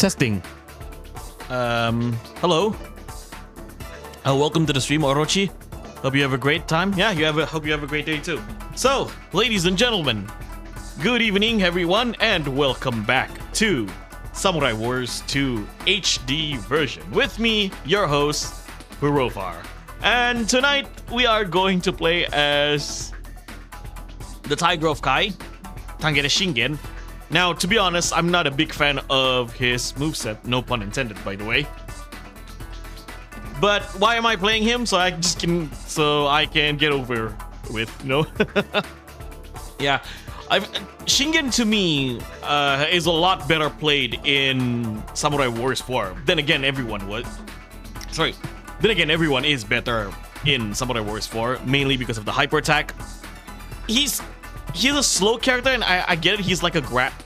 Testing. Hello. Welcome to the stream, Orochi. Hope you have a great time. Yeah, hope you have a great day too. So, ladies and gentlemen, good evening, everyone, and welcome back to Samurai Wars 2 HD version. With me, your host, Profar. And tonight, we are going to play as the Tiger of Kai, Takeda Shingen. Now, to be honest, I'm not a big fan of his moveset, no pun intended, by the way. But why am I playing him? So I can get over with, you know? Yeah, Shingen to me is a lot better played in Samurai Wars 4. Then again, everyone is better in Samurai Wars 4, mainly because of the hyper attack. He's a slow character, and I get it. He's like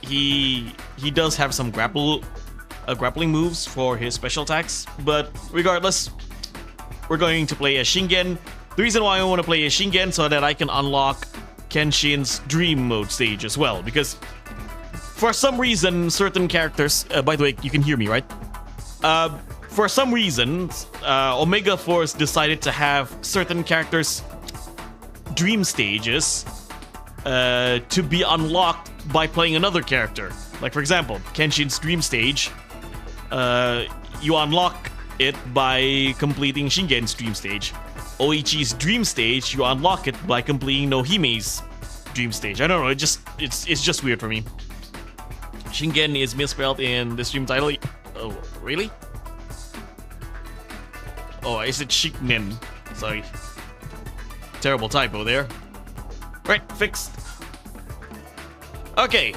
he does have some grappling moves for his special attacks, but regardless, we're going to play as Shingen. The reason why I want to play as Shingen so that I can unlock Kenshin's dream mode stage as well, because for some reason certain characters, by the way, you can hear me, right? For some reason, Omega Force decided to have certain characters' dream stages to be unlocked by playing another character. Like, for example, Kenshin's dream stage, you unlock it by completing Shingen's dream stage. Oichi's dream stage, you unlock it by completing Nohime's dream stage. I don't know, it's just weird for me. Shingen is misspelled in the stream title. Oh, really? Oh, is it Shingen? Sorry. Terrible typo there. Right, fixed. Okay.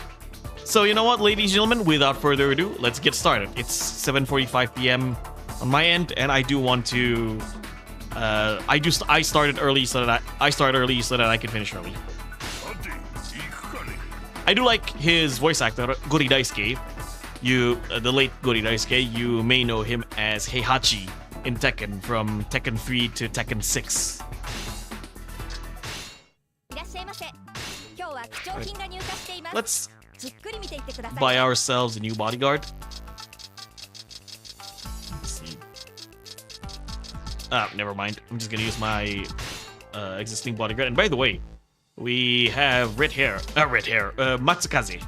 So you know what, ladies and gentlemen, without further ado, let's get started. It's 7:45 p.m. on my end, and I do want to I started early so that I can finish early. I do like his voice actor, Gori Daisuke. The late Gori Daisuke, you may know him as Heihachi in Tekken, from Tekken 3 to Tekken 6. Right. Let's buy ourselves a new bodyguard. Let's see. Never mind. I'm just gonna use my existing bodyguard. And by the way, we have red hair, Matsukaze.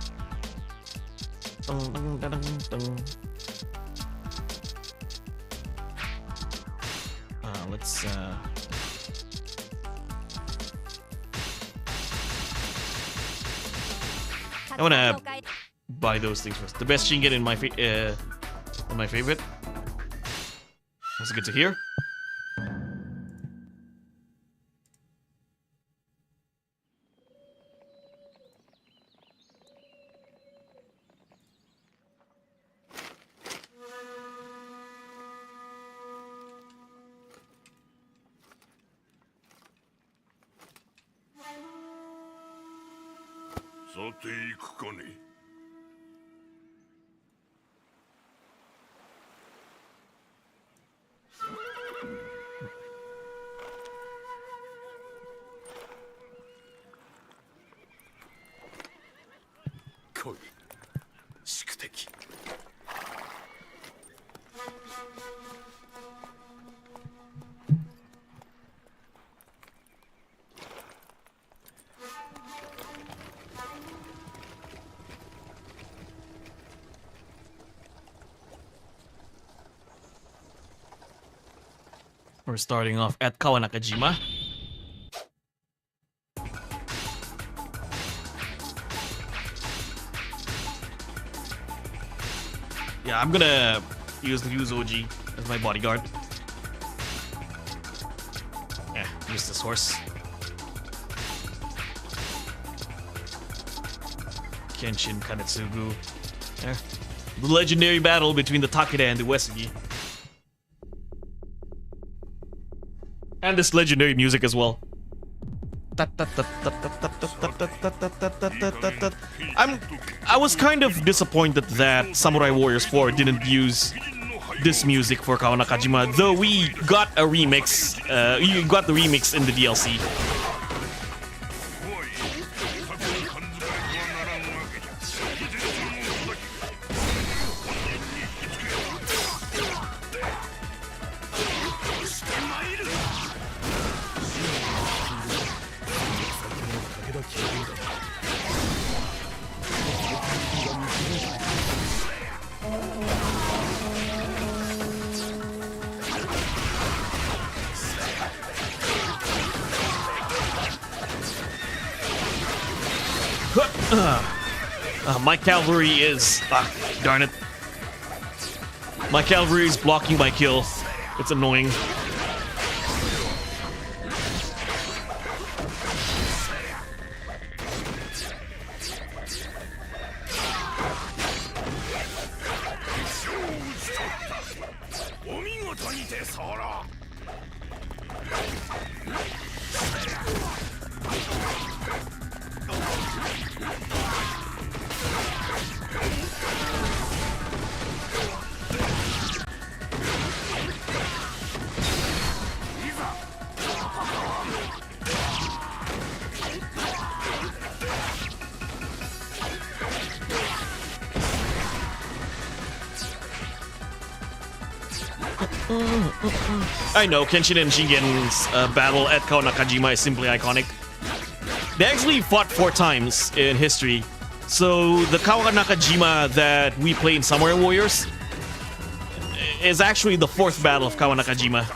Let's I wanna buy those things first. The best Shingen in my favorite. That's good to hear. Koei Musou. We're starting off at Kawanakajima. Yeah, I'm gonna use Oji as my bodyguard. Yeah, use this horse. Kenshin Kanetsugu. There. The legendary battle between the Takeda and the Uesugi. And this legendary music as well. I was kind of disappointed that Samurai Warriors 4 didn't use this music for Kawanakajima, though we got a remix. You got the remix in the DLC. My cavalry is... darn it. My cavalry is blocking my kill. It's annoying. I know, Kenshin and Shingen's battle at Kawanakajima is simply iconic. They actually fought 4 times in history. So the Kawanakajima that we play in Samurai Warriors is actually the 4th battle of Kawanakajima.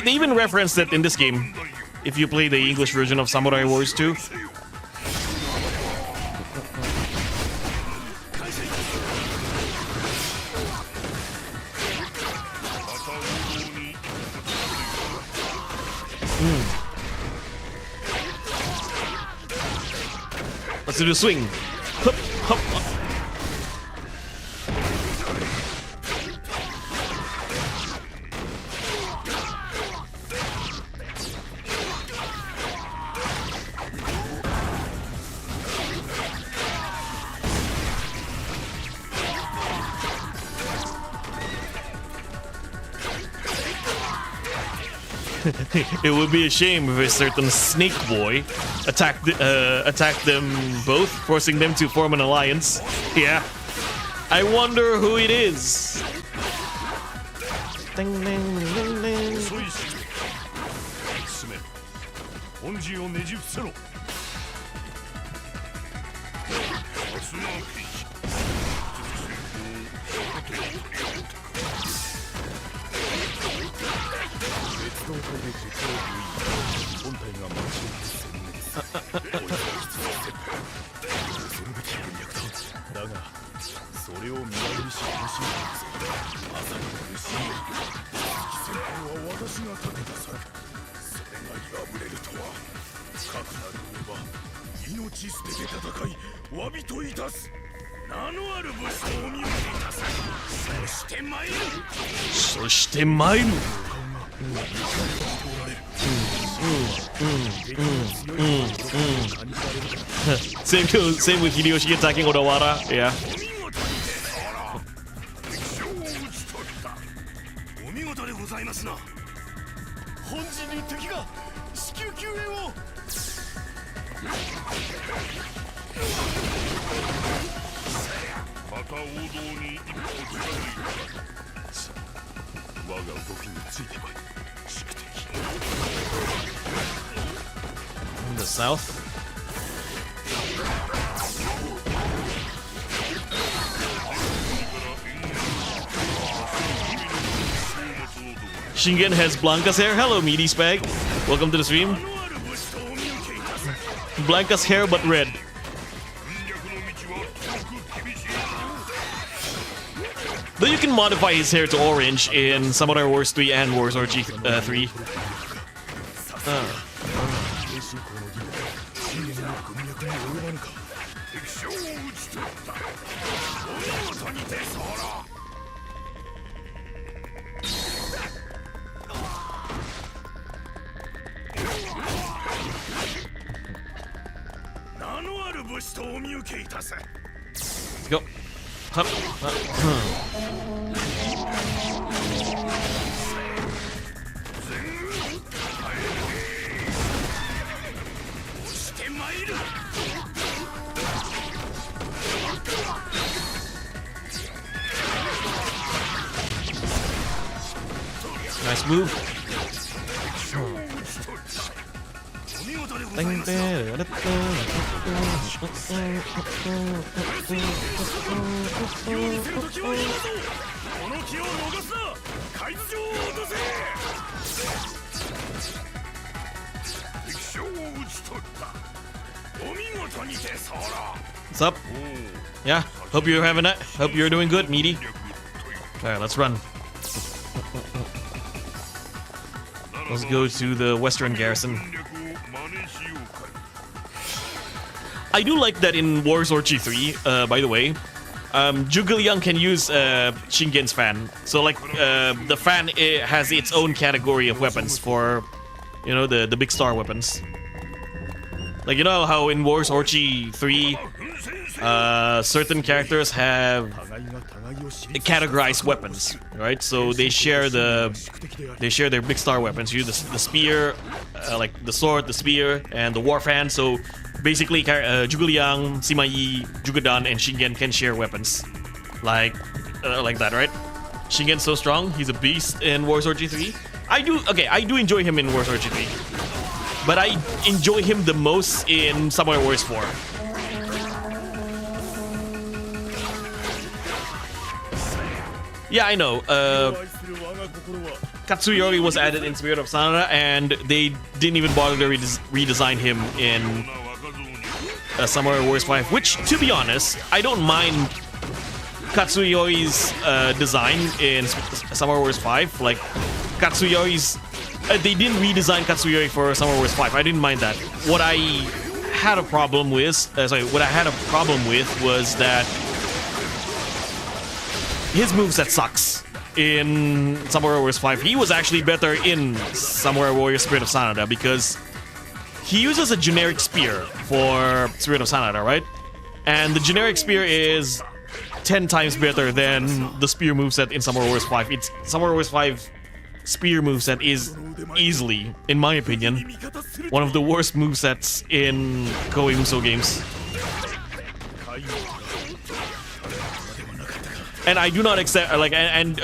They even referenced it in this game, if you play the English version of Samurai Warriors 2. Let's do the swing. Hup, hup. It would be a shame if a certain snake boy attacked them both, forcing them to form an alliance. Yeah. I wonder who it is. Ding, ding, ding, ding. Same with Hideyoshi attacking Odawara, yeah. In the south. Shingen has Blanca's hair. Hello, meaty spag. Welcome to the stream. Blanca's hair, but red. Though you can modify his hair to orange in Samurai Wars 3 and Wars RG 3. Let's go. Hup, nice move. What's up? Yeah, hope you're having it. Hope you're doing good, meaty. Alright, let's run. Let's go to the Western Garrison. I do like that in Warriors Orgy 3, by the way. Zhuge Liang can use Shingen's fan. So like the fan has its own category of weapons for, you know, the big star weapons. Like, you know how in Warriors Orgy 3 certain characters have categorized weapons, right? So they share their big star weapons. You the spear, like the sword, the spear, and the war fan. So basically, Zhuge Liang, Sima Yi, Zhuge Dan, and Shingen can share weapons, like that, right? Shingen's so strong; he's a beast in Warriors Orgy 3. I do enjoy him in Warriors Orgy 3, but I enjoy him the most in Samurai Warriors 4. Yeah, I know. Katsuyori was added in Spirit of Sanada, and they didn't even bother to redesign him in Samurai Warriors 5. Which, to be honest, I don't mind Katsuyori's design in Samurai Warriors 5. Like, Katsuyori's... they didn't redesign Katsuyori for Samurai Warriors 5. I didn't mind that. What I had a problem with... was that his moveset sucks in Samurai Warriors 5. He was actually better in Samurai Warriors Spirit of Sanada because he uses a generic spear for Spirit of Sanada, right? And the generic spear is 10 times better than the spear moveset in Samurai Warriors 5. Samurai Warriors 5 spear moveset is easily, in my opinion, one of the worst movesets in Koei Musou games. And I do not accept, like, and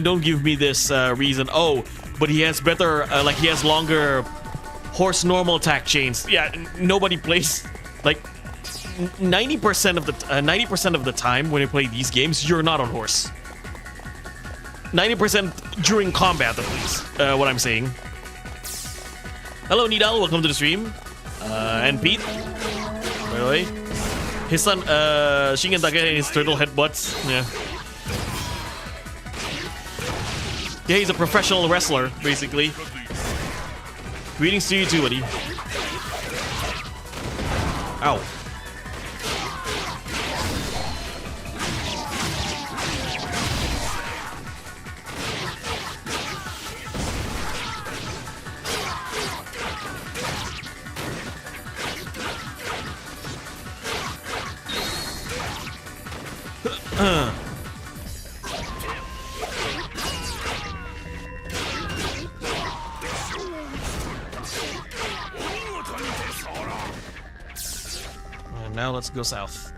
don't give me this reason. Oh, but he has better, like, he has longer horse normal attack chains. Yeah, nobody plays, like, 90% of the time when you play these games, you're not on horse. 90% during combat, at least. What I'm saying. Hello, Nidal. Welcome to the stream. And Pete, by the way, his son, Shingen Takeda, and his turtle headbutts. Yeah. Yeah, he's a professional wrestler, basically. Greetings to you too, buddy. Ow. Now let's go south.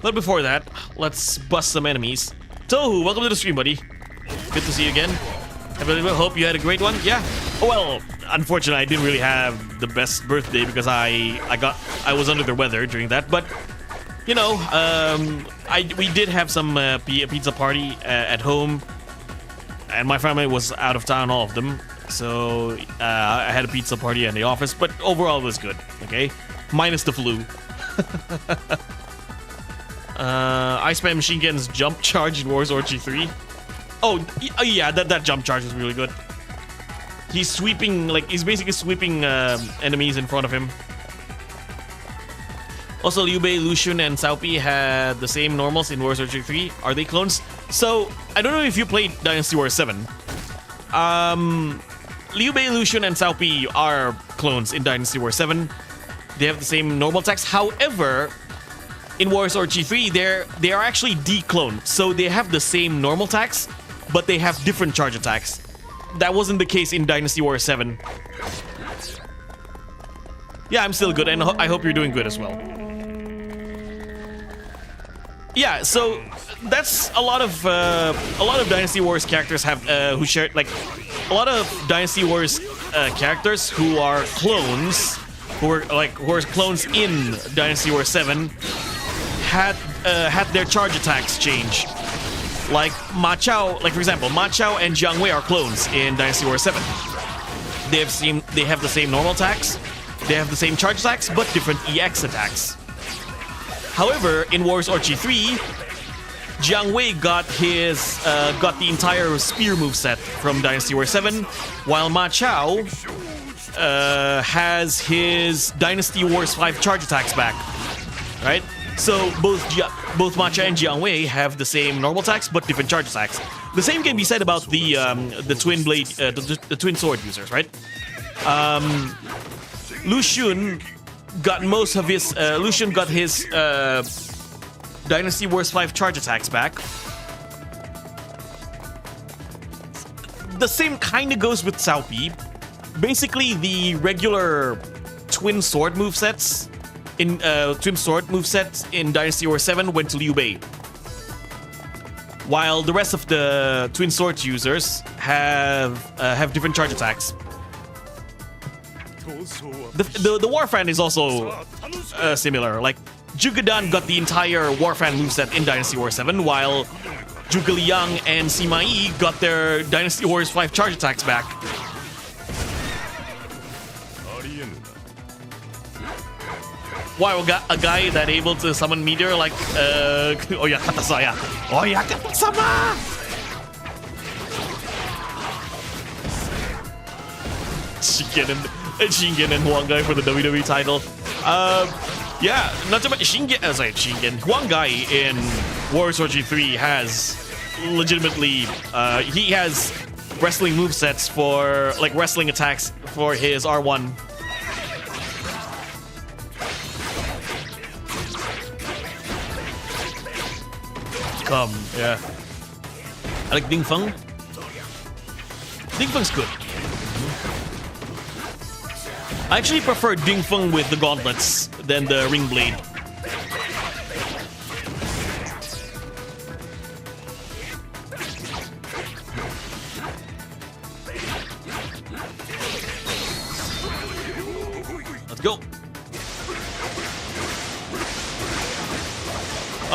But before that, let's bust some enemies. Tohu, welcome to the stream, buddy. Good to see you again. Hope you had a great one. Yeah. Oh, well, unfortunately, I didn't really have the best birthday because I was under the weather during that. But you know, we did have some pizza party at home, and my family was out of town, all of them. So I had a pizza party in the office, but overall it was good. Okay, minus the flu. I spam Shingen's jump charge in Warriors Orgy 3. Oh yeah, that jump charge is really good. He's sweeping, like he's basically sweeping enemies in front of him. Also, Liu Bei, Lucian, and Xiaopi had the same normals in Warriors Orgy 3. Are they clones? So I don't know if you played Dynasty Warriors 7. Liu Bei, Lucian, and Xiaopi are clones in Dynasty Warriors 7. They have the same normal attacks. However, in Warriors Orgy 3, they are actually decloned. So they have the same normal attacks, but they have different charge attacks. That wasn't the case in Dynasty Warriors 7. Yeah, I'm still good, and I hope you're doing good as well. Yeah, so that's a lot of Dynasty Warriors characters have who share, like, a lot of Dynasty Warriors characters who are clones, who are clones in Dynasty Warriors 7 had their charge attacks change. Like Ma Chao, like for example, Ma Chao and Jiang Wei are clones in Dynasty Warriors 7. They have the same normal attacks. They have the same charge attacks, but different EX attacks. However, in Warriors Orgy 3, Jiang Wei got the entire spear moveset from Dynasty Warriors 7, while Ma Chao has his Dynasty Wars 5 charge attacks back, right? So both Ma Chao and Jiang Wei have the same normal attacks but different charge attacks. The same can be said about the twin blade, the twin sword users, right? Lu Xun got most of his Dynasty Wars 5 charge attacks back. The same kind of goes with Cao Pi. Basically, the regular twin sword movesets in Dynasty Wars 7 went to Liu Bei, while the rest of the twin sword users have different charge attacks. The War Fan is also similar. Like, Zhuge Dan got the entire War Fan moveset in Dynasty Wars 7, while Zhuge Liang and Sima Yi got their Dynasty Wars 5 charge attacks back. Wow, a guy that able to summon meteor like Oyakata-saya. Oyakata-sama! Shingen and Huang Gai for the WWE title. Yeah, not to mention Shingen. Huang Gai in Warriors Orgy 3 has legitimately he has wrestling movesets for like wrestling attacks for his R1. Yeah. I like Ding Feng. Ding Feng's good. I actually prefer Ding Feng with the gauntlets than the ring blade. Let's go.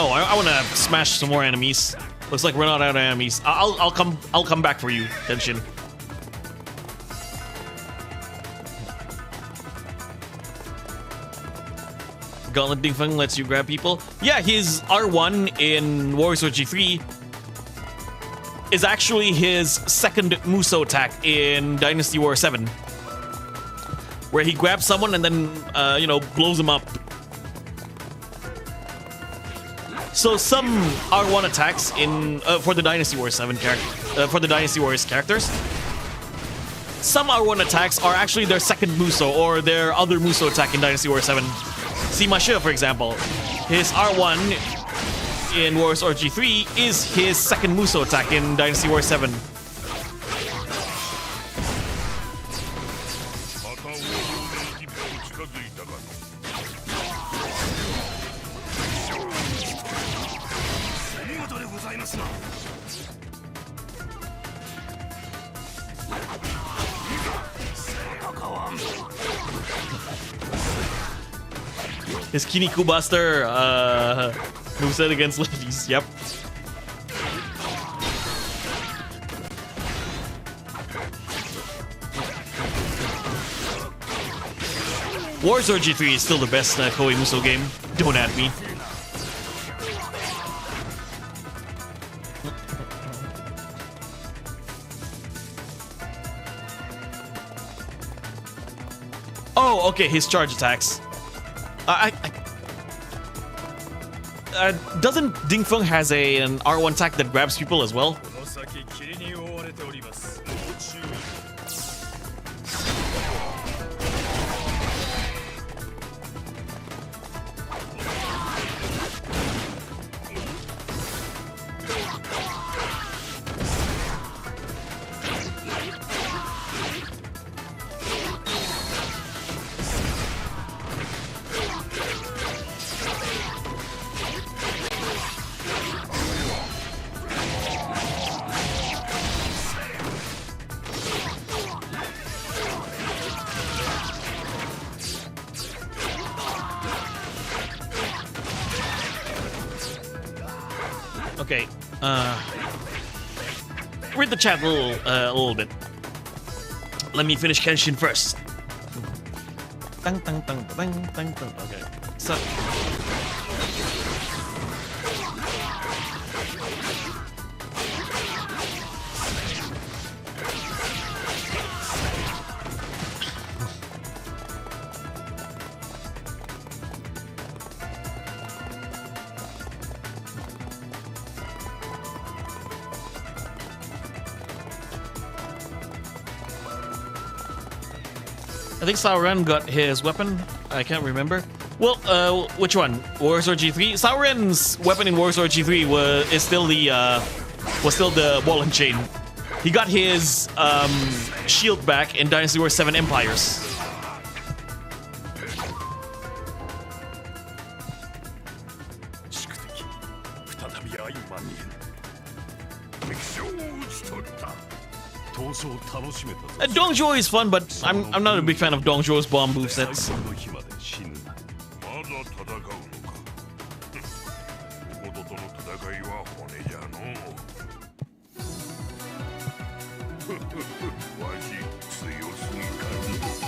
Oh, I want to smash some more enemies. Looks like we're not out of enemies. I'll come back for you, Tenshin. Gauntlet Ding Feng lets you grab people. Yeah, his R1 in Warriors Orgy 3 is actually his second Musou attack in Dynasty War 7, where he grabs someone and then blows them up. So some R1 attacks in for the Dynasty Wars 7 for the Dynasty Warriors characters, some R1 attacks are actually their second Musou or their other Musou attack in Dynasty Wars 7. Sima Shi, for example, his R1 in Warriors Orgy 3 is his second Musou attack in Dynasty Wars 7. His Kiniku Buster moveset against ladies, yep. Warriors Orgy 3 is still the best Koei Musou game. Don't at me. Oh, okay, his charge attacks. Doesn't Ding Feng has an R1 attack that grabs people as well? Okay, read the chat a little bit. Let me finish Kenshin first. Dang, dang, dang, dang, dang, dang. Okay. So. I think Sauron got his weapon. I can't remember. Well, which one? Warrior Sword G3. Sauron's weapon in Warrior Sword G3 was still the ball and chain. He got his shield back in Dynasty Warriors 7 Empires. Dongzhuo is fun, but I'm not a big fan of Dongzhuo's bomb movesets.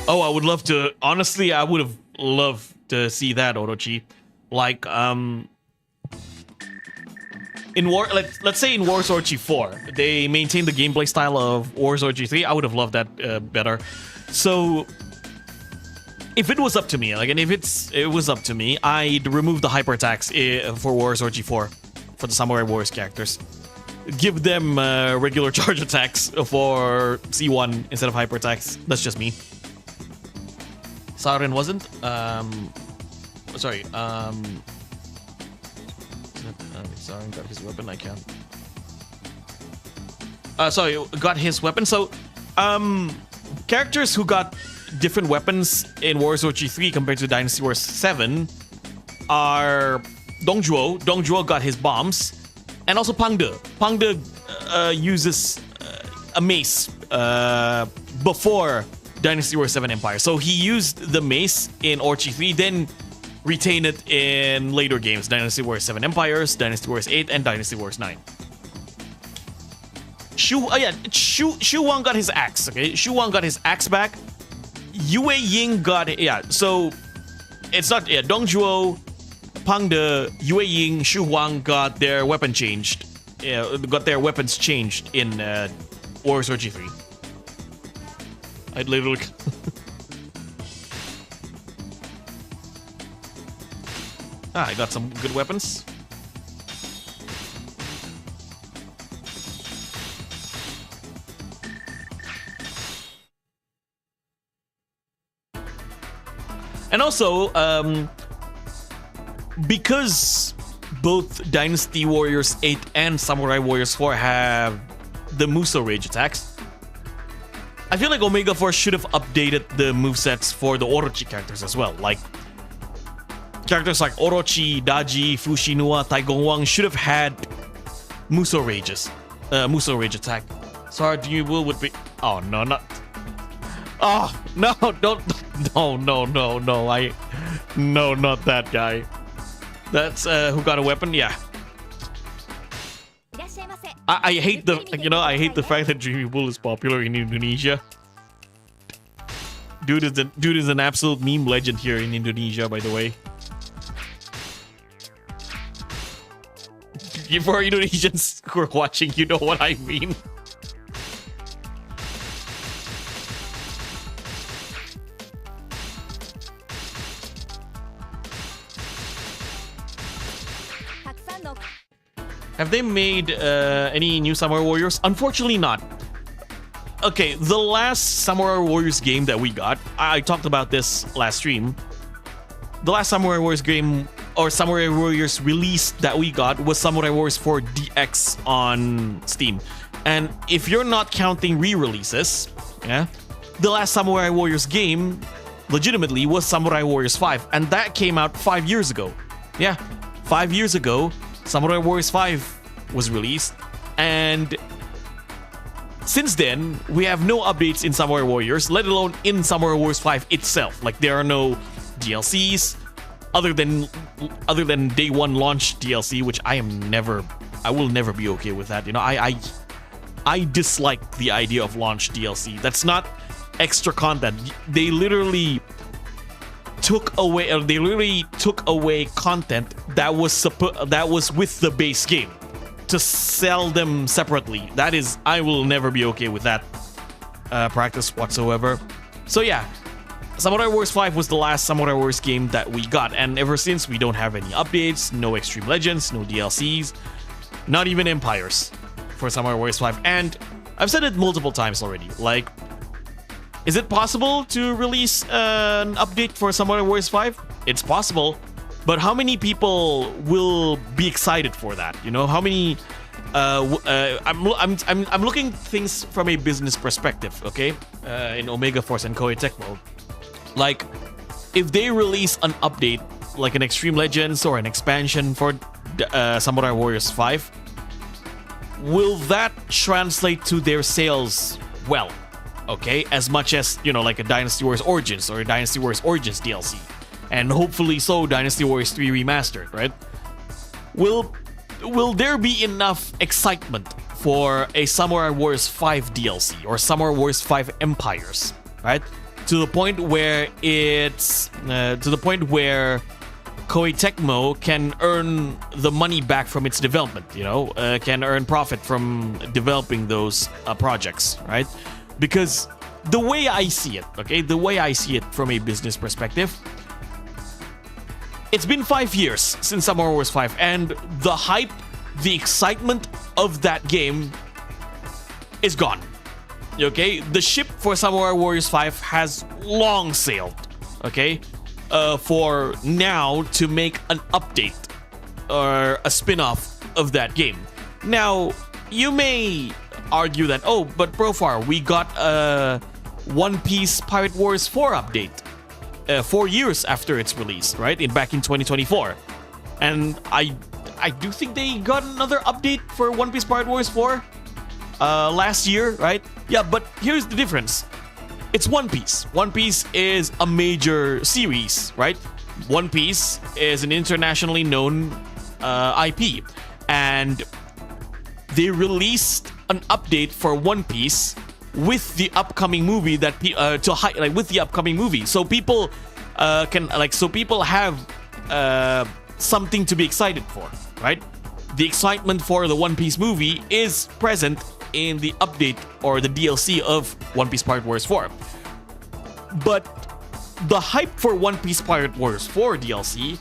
Oh, I would love to. Honestly, I would have loved to see that, Orochi. Like, in let's say in Warrior Sword G4, they maintain the gameplay style of Warrior Sword G3. I would have loved that better. So, if it was up to me, like, and if it was up to me, I'd remove the hyper attacks for Warrior Sword G4 for the Samurai Warriors characters. Give them regular charge attacks for C1 instead of hyper attacks. That's just me. Sauron wasn't. Sorry. Sauron got his weapon. I can't. Sorry, got his weapon. So, characters who got different weapons in Warrior Sword G3 compared to Dynasty Warriors 7 are Dongzhuo. Dongzhuo got his bombs, and also Pangde. Pangde uses a mace before Dynasty Warriors 7 Empire. So he used the mace in Orchi 3, then retained it in later games. Dynasty Warriors 7 Empires, Dynasty Warriors 8, and Dynasty Warriors 9. Shu Wang got his axe, okay? Shu Wang got his axe back. Yue Ying got it, yeah. So, it's not, yeah, Dongzhuo, Pangde, Yue Ying, Shu Wang got their weapon changed. Yeah, got their weapons changed in Warrior Sword G3. I'd literally... I got some good weapons. And also, because both Dynasty Warriors 8 and Samurai Warriors 4 have the Musou Rage attacks, I feel like Omega Force should have updated the movesets for the Orochi characters as well. Like, characters like Orochi, Daji, Fushinua, Taigongwang should have had Musou Rages. Musou Rage attack. Sorry, you would be... Oh, no, not... Oh, no, don't... No, No, not that guy. That's, who got a weapon? Yeah. I hate the, I hate the fact that Dreamy Bull is popular in Indonesia. Dude is an absolute meme legend here in Indonesia, by the way. For Indonesians who are watching, you know what I mean. Have they made any new Samurai Warriors? Unfortunately not. Okay, the last Samurai Warriors game that we got, I talked about this last stream. The last Samurai Warriors game, or Samurai Warriors release that we got was Samurai Warriors 4 DX on Steam. And if you're not counting re-releases, yeah, the last Samurai Warriors game legitimately was Samurai Warriors 5, and that came out 5 years ago. Yeah, 5 years ago, Samurai Warriors 5 was released, and since then, we have no updates in Samurai Warriors, let alone in Samurai Warriors 5 itself. Like, there are no DLCs other than day one launch DLC, which I will never be okay with that. You know, I dislike the idea of launch DLC. That's not extra content. They literally took away content that was with the base game to sell them separately. That is, I will never be okay with that practice whatsoever. So yeah, Samurai Wars 5 was the last Samurai Wars game that we got, and ever since we don't have any updates, no Extreme Legends, no DLCs, not even Empires for Samurai Wars 5. And I've said it multiple times already, like, is it possible to release an update for Samurai Wars 5? It's possible, but how many people will be excited for that? You know, how many? I'm looking things from a business perspective, okay? In Omega Force and Koei Tecmo, like, if they release an update like an Extreme Legends or an expansion for Samurai Warriors 5, will that translate to their sales well? Okay, as much as, you know, like a Dynasty Warriors Origins or a Dynasty Warriors Origins DLC, and hopefully so Dynasty Warriors 3 Remastered, right? Will there be enough excitement for a Samurai Warriors 5 DLC or Samurai Warriors 5 Empires, right? To the point where Koei Tecmo can earn the money back from its development, you know, can earn profit from developing those projects, right? Because the way I see it, okay, the way I see it from a business perspective, it's been 5 years since Samurai Wars 5, and the hype, the excitement of that game is gone. Okay, the ship for Samurai Warriors 5 has long sailed, okay, for now to make an update or a spin-off of that game. Now, you may argue that, oh, but Profar, we got a One Piece Pirate Wars 4 update 4 years after its release, right? Back in 2024. And I do think they got another update for One Piece Pirate Wars 4 last year, right? Yeah, but here's the difference. It's One Piece. One Piece is a major series, right? One Piece is an internationally known IP, and they released an update for One Piece with the upcoming movie that with the upcoming movie, so people people have something to be excited for, right? The excitement for the One Piece movie is present in the update or the DLC of One Piece Pirate Wars 4. But the hype for One Piece Pirate Wars 4 DLC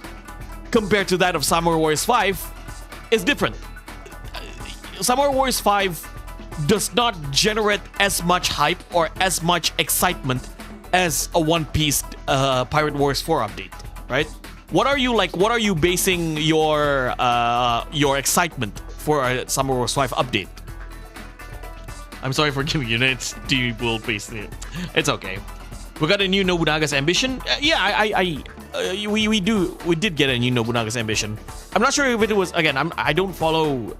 compared to that of Samurai Wars 5 is different. Samurai Wars 5 does not generate as much hype or as much excitement as a One Piece Pirate Wars 4 update, right? What are you basing your excitement for a Samurai Wars 5 update? I'm sorry for giving you that will basically. It's okay. We got a new Nobunaga's Ambition. We did get a new Nobunaga's Ambition. I'm not sure if it was, again, I don't follow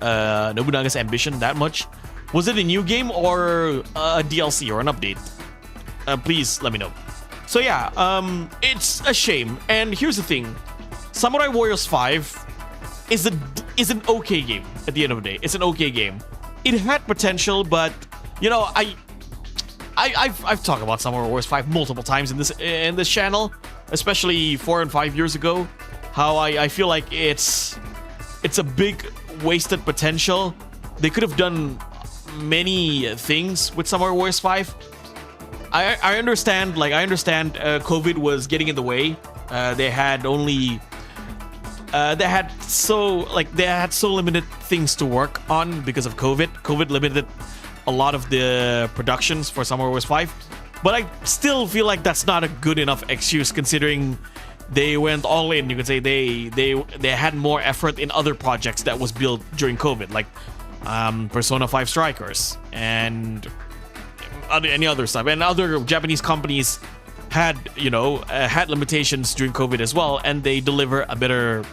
Nobunaga's Ambition that much. Was it a new game or a DLC or an update? Please let me know. So yeah, it's a shame. And here's the thing, Samurai Warriors 5 is an okay game at the end of the day. It's an okay game. It had potential, but you know, I've talked about Samurai Warriors 5 multiple times in this channel, especially 4 and 5 years ago. How I feel like it's a big wasted potential. They could have done many things with Samurai Warriors 5. I understand COVID was getting in the way. They had so limited things to work on because of COVID. COVID limited a lot of the productions for Samurai Wars 5, but I still feel like that's not a good enough excuse considering they went all in. You could say they had more effort in other projects that was built during COVID, like Persona 5 Strikers and any other stuff, and other Japanese companies had limitations during COVID as well, and they deliver better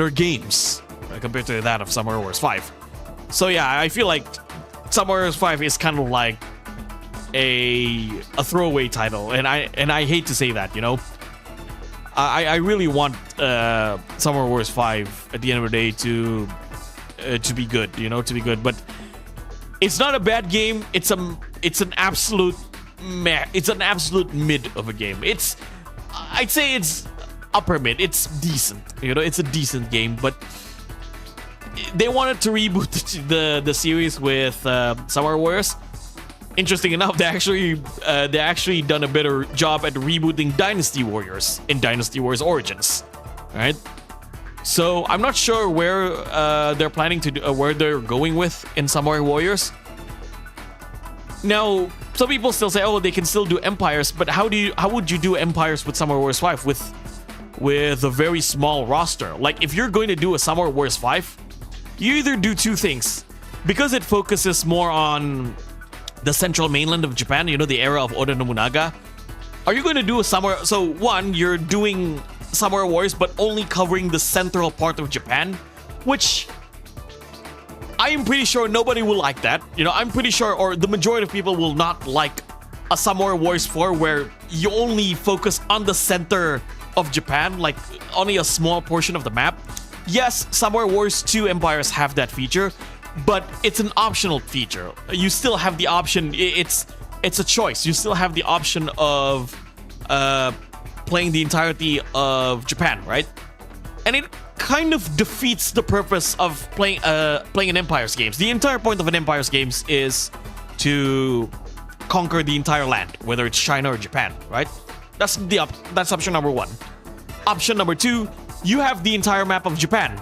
games compared to that of Samurai Wars 5. So yeah, I feel like Samurai Wars 5 is kind of like a throwaway title, and I hate to say that, you know. I really want Samurai Wars 5 at the end of the day to be good, you know, to be good. But it's not a bad game. It's an absolute meh. It's an absolute mid of a game. I'd say it's upper mid. It's decent. You know, it's a decent game, but they wanted to reboot the series with Samurai Warriors. Interesting enough, they actually done a better job at rebooting Dynasty Warriors in Dynasty Warriors Origins, right? So I'm not sure where they're planning to do, where they're going with in Samurai Warriors. Now, some people still say, oh, they can still do Empires, but how would you do Empires with Samurai Warriors 5 with a very small roster? Like, if you're going to do a Samurai Warriors 5, you either do two things. Because it focuses more on the central mainland of Japan, you know, the era of Oda Nobunaga, are you going to do a Samurai... So, one, you're doing Samurai Warriors, but only covering the central part of Japan, which I am pretty sure nobody will like that. You know, I'm pretty sure, or the majority of people will not like a Samurai Warriors 4 where you only focus on the center of Japan, like only a small portion of the map. Yes, Samurai Warriors 2 Empires have that feature, but it's an optional feature. You still have the option, it's a choice. You still have the option of playing the entirety of Japan, right? And it kind of defeats the purpose of playing an Empires games. The entire point of an Empires games is to conquer the entire land, whether it's China or Japan, right? That's option number one. Option number two, you have the entire map of Japan.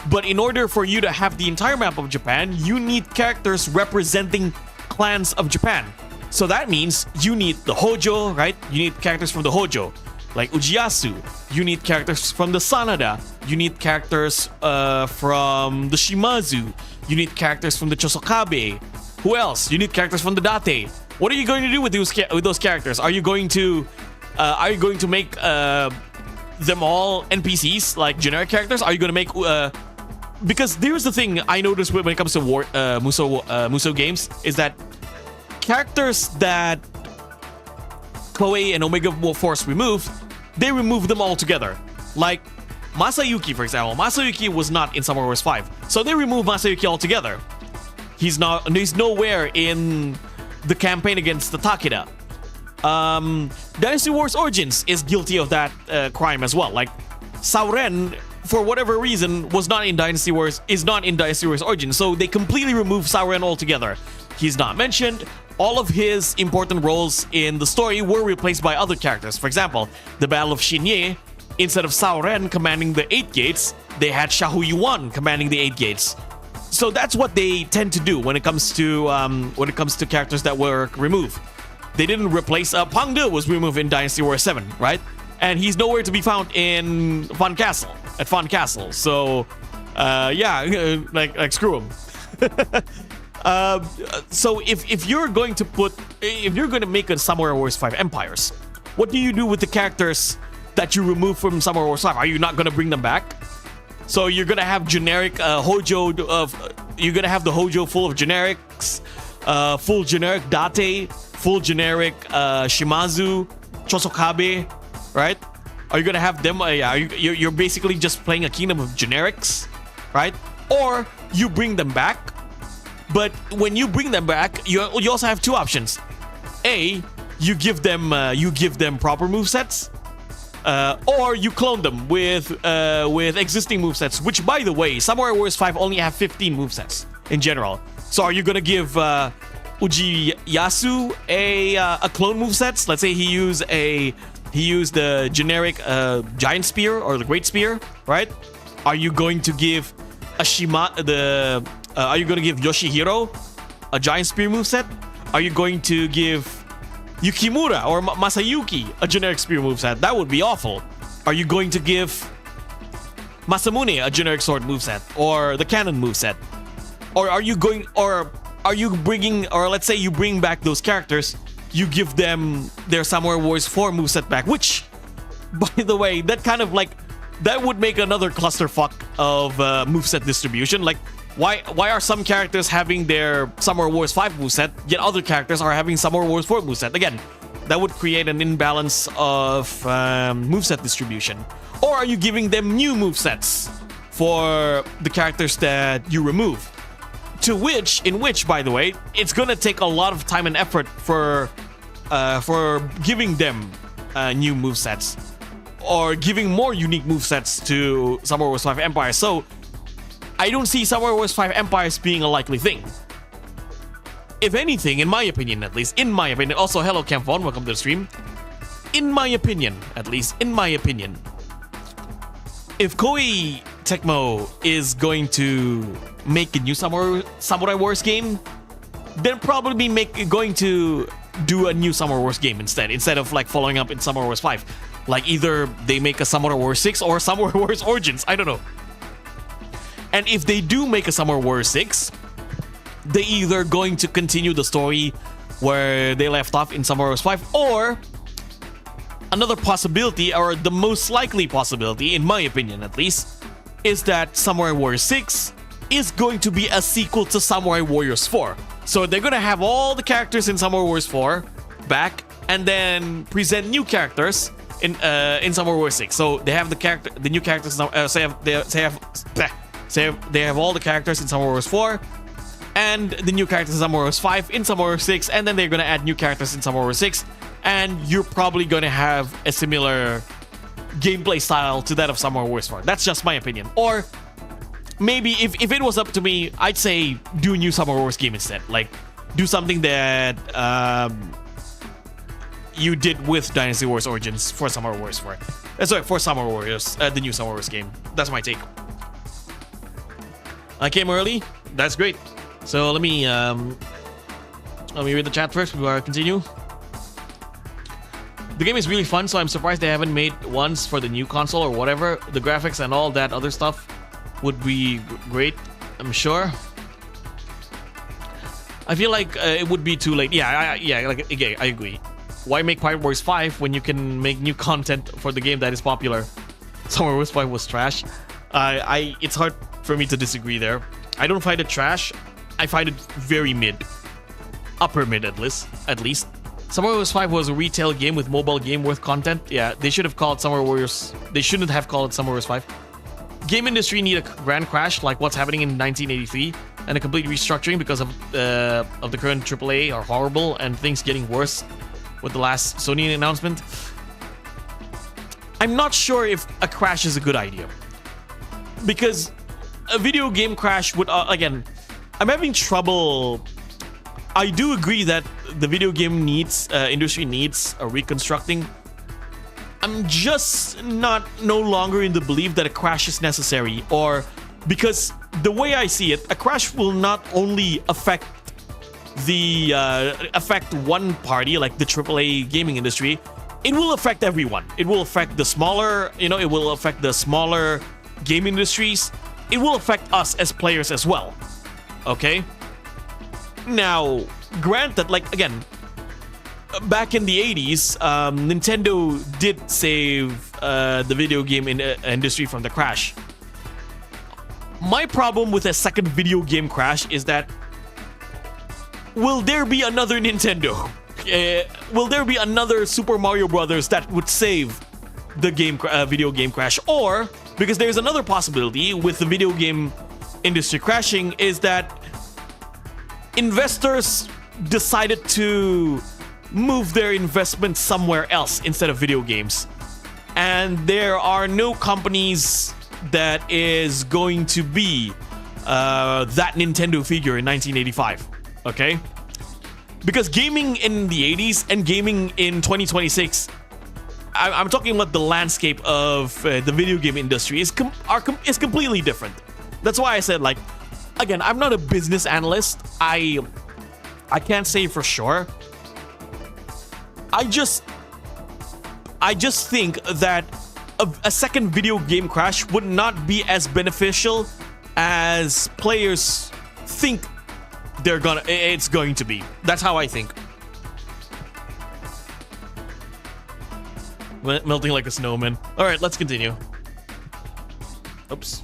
But in order for you to have the entire map of Japan, you need characters representing clans of Japan. So that means you need the Hojo, right? You need characters from the Hojo, like Ujiyasu. You need characters from the Sanada. You need characters from the Shimazu. You need characters from the Chosokabe. Who else? You need characters from the Date. What are you going to do with those characters? Are you going to make them all NPCs, like generic characters? Are you going to make because there's the thing I noticed when it comes to Musou games is that characters that Koei and Omega Force removed, they removed them all together. Like Masayuki, for example. Masayuki was not in Samurai Wars 5, so they removed Masayuki altogether. He's nowhere in the campaign against the Takeda. Dynasty Wars Origins is guilty of that crime as well. Like Sauren, for whatever reason, is not in Dynasty Wars Origins, so they completely removed Sauren altogether. He's not mentioned. All of his important roles in the story were replaced by other characters. For example, the Battle of Shinye, instead of Sauren commanding the 8 gates, they had Shahu Yuan commanding the 8 gates. So that's what they tend to do when it comes to characters that were removed. They didn't replace Pang De was removed in Dynasty Warriors 7, right? And he's nowhere to be found in Fan Castle. So yeah, like screw him. So if you're going to make a Samurai Wars 5 Empires, what do you do with the characters that you remove from Samurai Wars 5? Are you not going to bring them back? So you're going to have generic Hojo you're going to have the Hojo full of generics, full generic Date, full generic Shimazu, Chosokabe, right? Are you going to have them? You're basically just playing a kingdom of generics, right? Or you bring them back. But when you bring them back, you also have two options. A, you give them proper movesets, or you clone them with existing movesets. Which, by the way, Samurai Warriors 5 only have 15 movesets in general. So are you gonna give Ujiyasu a clone movesets? Let's say he used the generic giant spear or the great spear, right? Are you going to give are you going to give Yoshihiro a giant spear moveset? Are you going to give Yukimura or Masayuki a generic spear moveset? That would be awful. Are you going to give Masamune a generic sword moveset or the cannon moveset? Or let's say you bring back those characters, you give them their Samurai Wars 4 moveset back, which, by the way, that would make another clusterfuck of moveset distribution. Like, why are some characters having their Samurai Wars 5 moveset, yet other characters are having Samurai Wars 4 moveset? Again, that would create an imbalance of moveset distribution. Or are you giving them new movesets for the characters that you remove? In which, by the way, it's gonna take a lot of time and effort for for giving them new movesets or giving more unique movesets to Samurai Wars 5 Empires. So I don't see Samurai Wars 5 Empires being a likely thing. If anything, in my opinion, at least, in my opinion, also hello Camphon, welcome to the stream. In my opinion, at least, in my opinion, if Koei Tecmo is going to make a new Samurai Wars game, they're probably going to do a new Samurai Wars game instead of like following up in Samurai Wars 5. Like either they make a Samurai Wars 6 or Samurai Wars Origins, I don't know. And if they do make a Samurai Wars 6, they either going to continue the story where they left off in Samurai Wars 5, or another possibility, or the most likely possibility, in my opinion at least, is that Samurai Warriors 6 is going to be a sequel to Samurai Warriors 4. So they're gonna have all the characters in Samurai Warriors 4 back, and then present new characters in Samurai Warriors 6. So they have the new characters. They have all the characters in Samurai Warriors 4, and the new characters in Samurai Warriors 5 in Samurai Warriors 6, and then they're gonna add new characters in Samurai Warriors 6, and you're probably gonna have a similar gameplay style to that of Samurai Warriors 4. That's just my opinion. Or maybe if it was up to me, I'd say do a new Samurai Wars game instead. Like, do something that you did with Dynasty Wars Origins for Samurai Wars 4. Sorry, for Samurai Warriors, the new Samurai Wars game. That's my take. I came early. That's great. So let me read the chat first before I continue. The game is really fun, so I'm surprised they haven't made ones for the new console or whatever. The graphics and all that other stuff would be great, I'm sure. I feel like it would be too late. Yeah, I agree. Why make Pirate Wars 5 when you can make new content for the game that is popular? Samurai Wars 5 was trash. It's hard for me to disagree there. I don't find it trash. I find it very mid. Upper mid at least. Samurai Wars 5 was a retail game with mobile game worth content. Yeah, they should have called Samurai Warriors. They shouldn't have called it Samurai Wars 5. Game industry need a grand crash like what's happening in 1983, and a complete restructuring because of the current AAA are horrible and things getting worse with the last Sony announcement. I'm not sure if a crash is a good idea, because a video game crash would again, I'm having trouble. I do agree that the video game industry needs a reconstructing. I'm just no longer in the belief that a crash is necessary, or because the way I see it, a crash will not only affect one party like the AAA gaming industry. It will affect everyone. It will affect the smaller, it will affect the smaller game industries. It will affect us as players as well. Okay. Now, granted, like again, back in the 80s, Nintendo did save the video game industry from the crash. My problem with a second video game crash is that, will there be another Nintendo? Will there be another Super Mario Brothers that would save the video game crash? Or, because there's another possibility with the video game industry crashing, is that investors decided to move their investment somewhere else instead of video games, and there are no companies that is going to be that Nintendo figure in 1985. Okay, because gaming in the 80s and gaming in 2026, I'm talking about the landscape of the video game industry is completely different. That's why I said, like, again, I'm not a business analyst. I can't say for sure. I just think that a second video game crash would not be as beneficial as players think it's going to be. That's how I think. Melting like a snowman. All right, let's continue. Oops,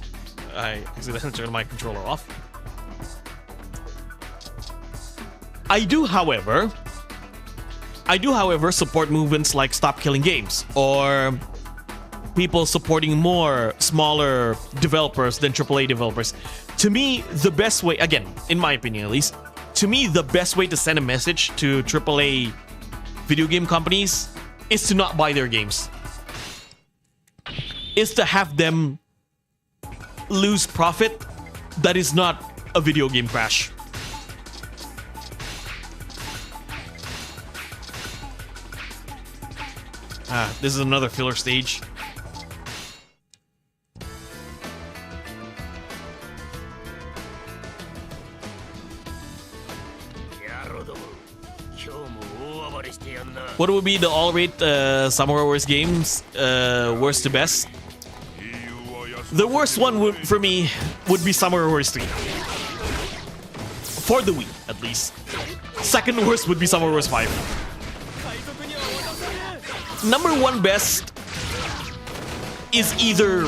I accidentally turned my controller off. I do, however, support movements like Stop Killing Games, or people supporting more smaller developers than AAA developers. To me, the best way, again, in my opinion at least, to me, the best way to send a message to AAA video game companies is to not buy their games. Is to have them lose profit that is not a video game crash. This is another filler stage. What would be the all-rate Samurai Wars games? Worst to best? The worst one for me would be Samurai Wars 3. For the Wii, at least. Second worst would be Samurai Wars 5. Number one best is either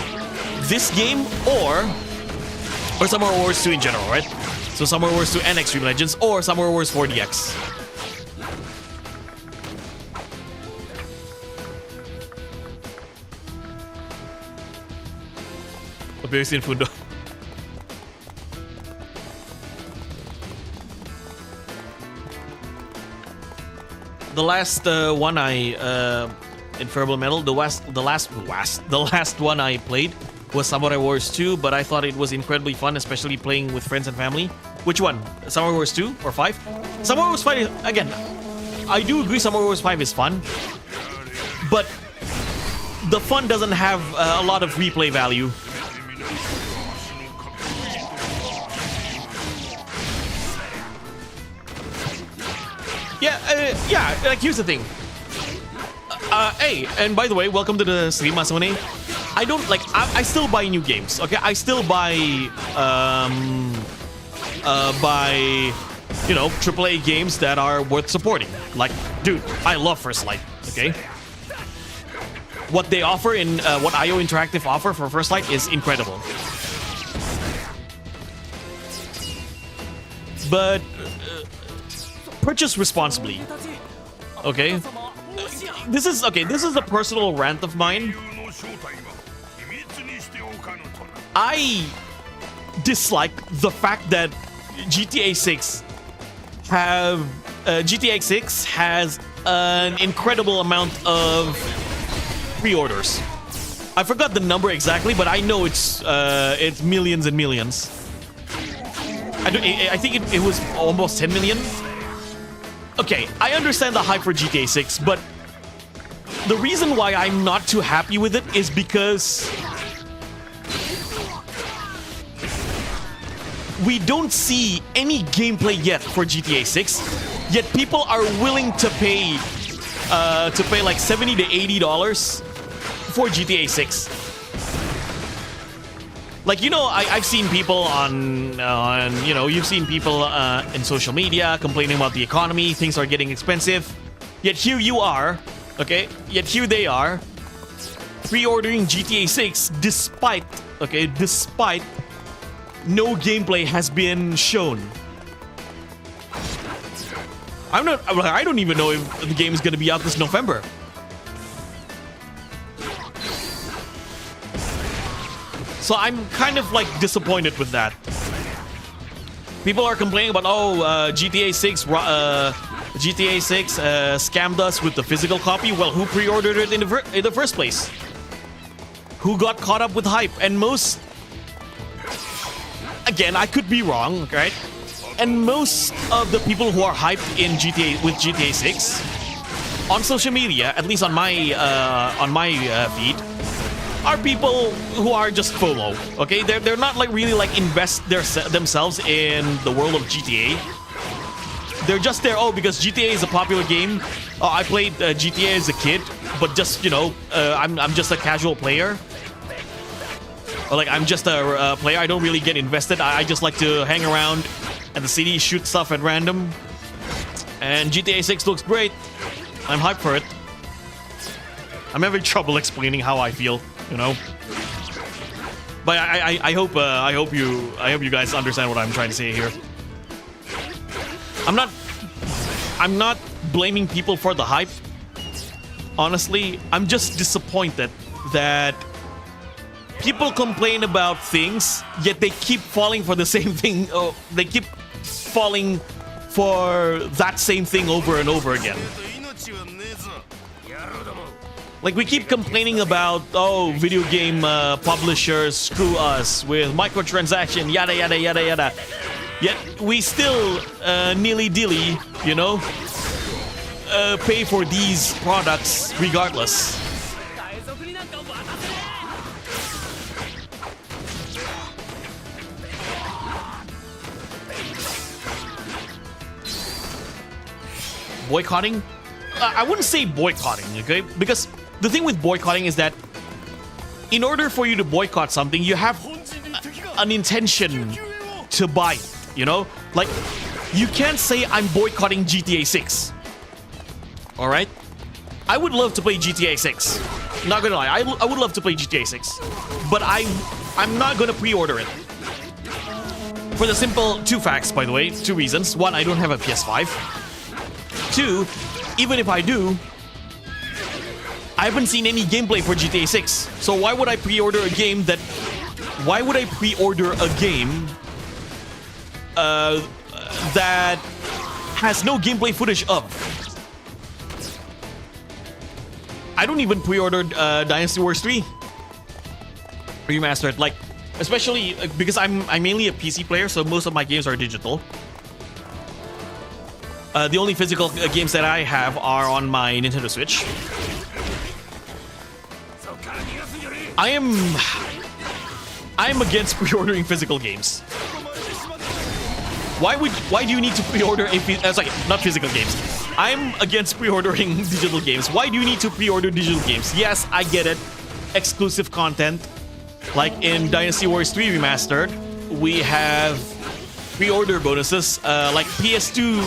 this game or Samurai Wars 2 in general, right? So Samurai Wars 2 and Extreme Legends or Samurai Wars 4DX. Appears in Fundo. The last one Infernal Metal. The last one I played was Samurai Wars 2, but I thought it was incredibly fun, especially playing with friends and family. Which one? Samurai Wars 2 or 5? Samurai Wars 5 is, again, I do agree Samurai Wars 5 is fun, but the fun doesn't have a lot of replay value. Yeah, like here's the thing. Hey, and by the way, welcome to the stream, Masone. I don't like. I still buy new games. Okay, I still buy you know, AAA games that are worth supporting. Like, dude, I love First Light. Okay, what they offer in what IO Interactive offer for First Light is incredible. But purchase responsibly. Okay. This is a personal rant of mine. I dislike the fact that GTA 6 has an incredible amount of pre-orders. I forgot the number exactly, but I know it's millions and millions. I think it was almost 10 million. Okay, I understand the hype for GTA 6, but the reason why I'm not too happy with it is because we don't see any gameplay yet for GTA 6, yet people are willing to pay like $70 to $80 for GTA 6. Like, you know, I've seen people on you know, you've seen people in social media complaining about the economy, things are getting expensive. Yet here you are, okay? Yet here they are, pre-ordering GTA 6 despite no gameplay has been shown. I don't even know if the game is gonna be out this November. So I'm kind of like disappointed with that. People are complaining about, GTA 6 scammed us with the physical copy. Well, who pre-ordered it in the first place? Who got caught up with hype? And most, again, I could be wrong, right? And most of the people who are hyped in GTA 6 on social media, at least on my feed, are people who are just FOMO. Okay, they're not like really like invest themselves in the world of GTA. They're just there, because GTA is a popular game. I played GTA as a kid, but just, you know, I'm just a casual player. Or like I'm just a player. I don't really get invested. I just like to hang around at the city, shoot stuff at random. And GTA 6 looks great. I'm hyped for it. I'm having trouble explaining how I feel, you know. But I hope you guys understand what I'm trying to say here. I'm not blaming people for the hype. Honestly, I'm just disappointed that people complain about things, yet they keep falling for the same thing. They keep falling for that same thing over and over again. Like, we keep complaining about, oh, video game publishers screw us with microtransaction, yada, yada, yada, yada. Yet, we still nilly-dilly, you know, pay for these products regardless. Boycotting? I wouldn't say boycotting, okay? Because the thing with boycotting is that in order for you to boycott something, you have an intention to buy it, you know? Like, you can't say I'm boycotting GTA 6. Alright? I would love to play GTA 6. Not gonna lie, I would love to play GTA 6. But I'm not gonna pre-order it. For the simple two facts, by the way, two reasons. One, I don't have a PS5. Two, even if I do, I haven't seen any gameplay for GTA 6. So why would I pre-order a game that... Why would I pre-order a game that has no gameplay footage of? I don't even pre-order Dynasty Wars 3 remastered. Like, especially because I'm mainly a PC player, so most of my games are digital. The only physical games that I have are on my Nintendo Switch. I am against pre-ordering physical games. Why do you need to pre-order not physical games. I'm against pre-ordering digital games. Why do you need to pre-order digital games? Yes, I get it. Exclusive content. Like in Dynasty Wars 3 Remastered, we have pre-order bonuses, like PS2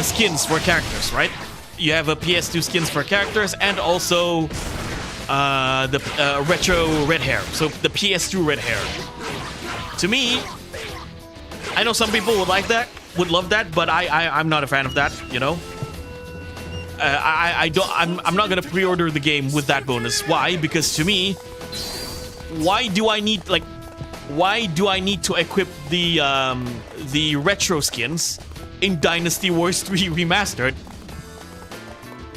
skins for characters, right? You have a PS2 skins for characters and also the retro red hair. So the PS2 red hair. To me, I know some people would like that, would love that, but I'm not a fan of that, you know? I'm not gonna pre-order the game with that bonus. Why? Because to me, why do I need to equip the retro skins in Dynasty Wars 3 Remastered?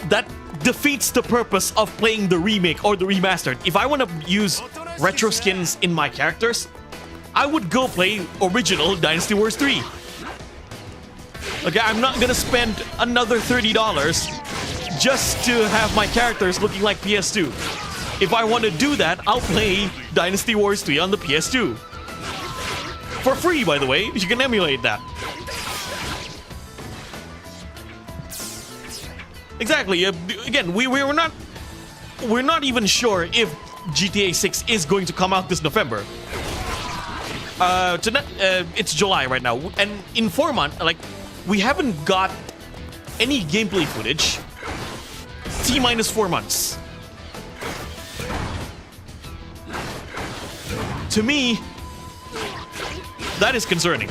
That defeats the purpose of playing the remake or the remastered. If I want to use retro skins in my characters, I would go play original Dynasty Wars 3. Okay, I'm not gonna spend another $30 just to have my characters looking like PS2. If I want to do that, I'll play Dynasty Wars 3 on the PS2. For free, by the way. You can emulate that. Exactly. Again, we're not even sure if GTA 6 is going to come out this November. It's July right now, and in 4 months, like, we haven't got any gameplay footage. T-minus 4 months. To me, that is concerning.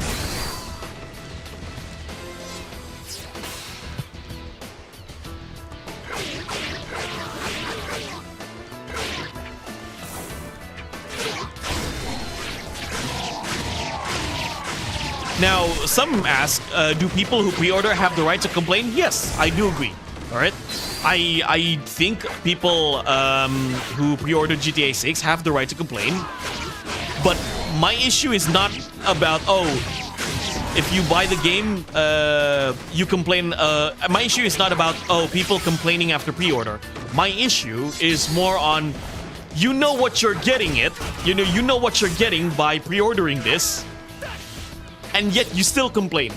Now, some ask, do people who pre-order have the right to complain? Yes, I do agree. All right, I think people who pre-order GTA 6 have the right to complain. But my issue is not about, oh, if you buy the game, you complain. My issue is not about, oh, people complaining after pre-order. My issue is more on, you know what you're getting it. You know what you're getting by pre-ordering this. And yet you still complain.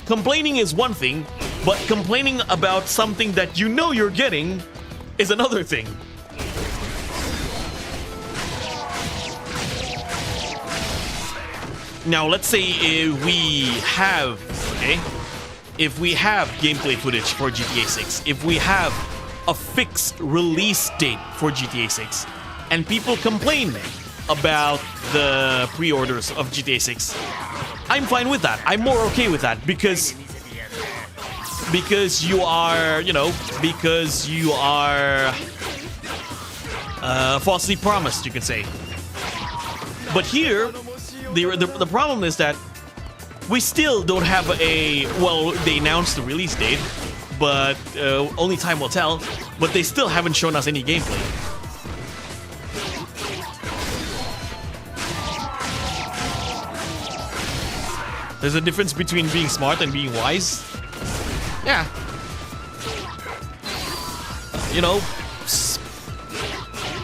Complaining is one thing, but complaining about something that you know you're getting is another thing. Now, let's say if we have gameplay footage for GTA 6, if we have a fixed release date for GTA 6, and people complain about the pre-orders of GTA 6, I'm fine with that. I'm more okay with that because you are, falsely promised, you can say. But here, the problem is that we still don't have they announced the release date, but only time will tell. But they still haven't shown us any gameplay. There's a difference between being smart and being wise. Yeah. You know,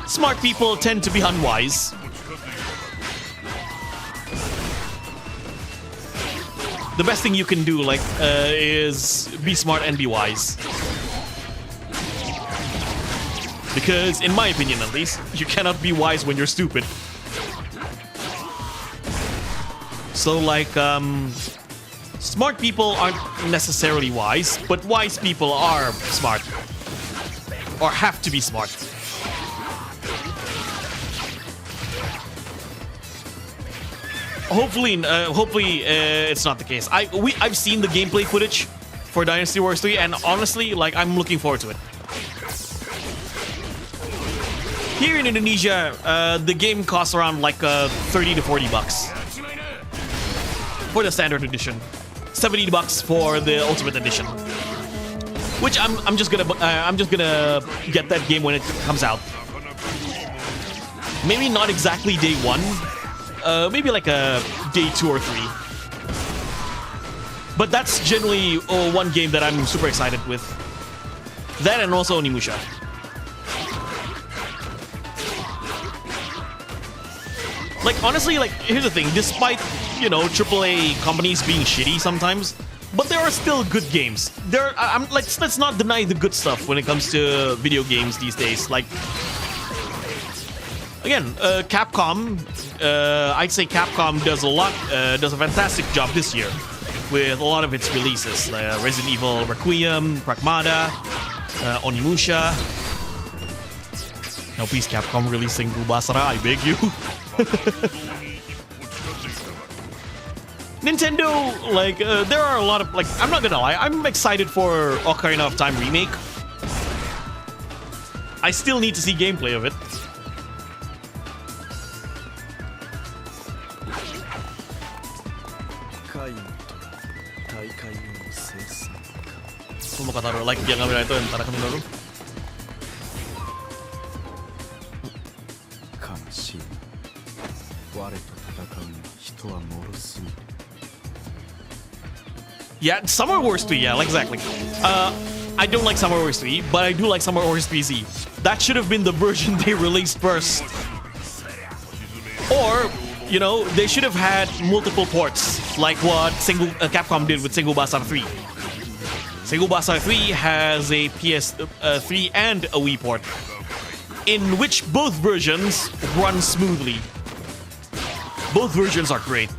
smart people tend to be unwise. The best thing you can do, like, is be smart and be wise. Because, in my opinion at least, you cannot be wise when you're stupid. So, like, smart people aren't necessarily wise, but wise people are smart. Or have to be smart. Hopefully, it's not the case. I've seen the gameplay footage for Dynasty Warriors 3, and honestly, like, I'm looking forward to it. Here in Indonesia, the game costs around like 30 to 40 bucks for the standard edition, 70 bucks for the ultimate edition. Which I'm just gonna get that game when it comes out. Maybe not exactly day one. Maybe like a day 2 or 3. But that's generally one game that I'm super excited with. That and also Onimusha. Like, honestly, like, here's the thing. Despite, you know, AAA companies being shitty sometimes, but there are still good games. Let's not deny the good stuff when it comes to video games these days. Like, again, Capcom, I'd say Capcom does a fantastic job this year with a lot of its releases. Resident Evil Requiem, Pragmata, Onimusha. Now please, Capcom, releasing Bubasara, I beg you. Nintendo, like, there are a lot of, like, I'm not gonna lie, I'm excited for Ocarina of Time remake. I still need to see gameplay of it. Kung makataro, like, yang kami na ito, tara kami laro. Yeah, Summer Wars 3, yeah, exactly. I don't like Summer Wars 3, but I do like Summer Wars 3Z. That should have been the version they released first. Or, you know, they should have had multiple ports, like what Capcom did with Sengoku Basara 3. Sengoku Basara 3 has a PS3 and a Wii port, in which both versions run smoothly. Both versions are great.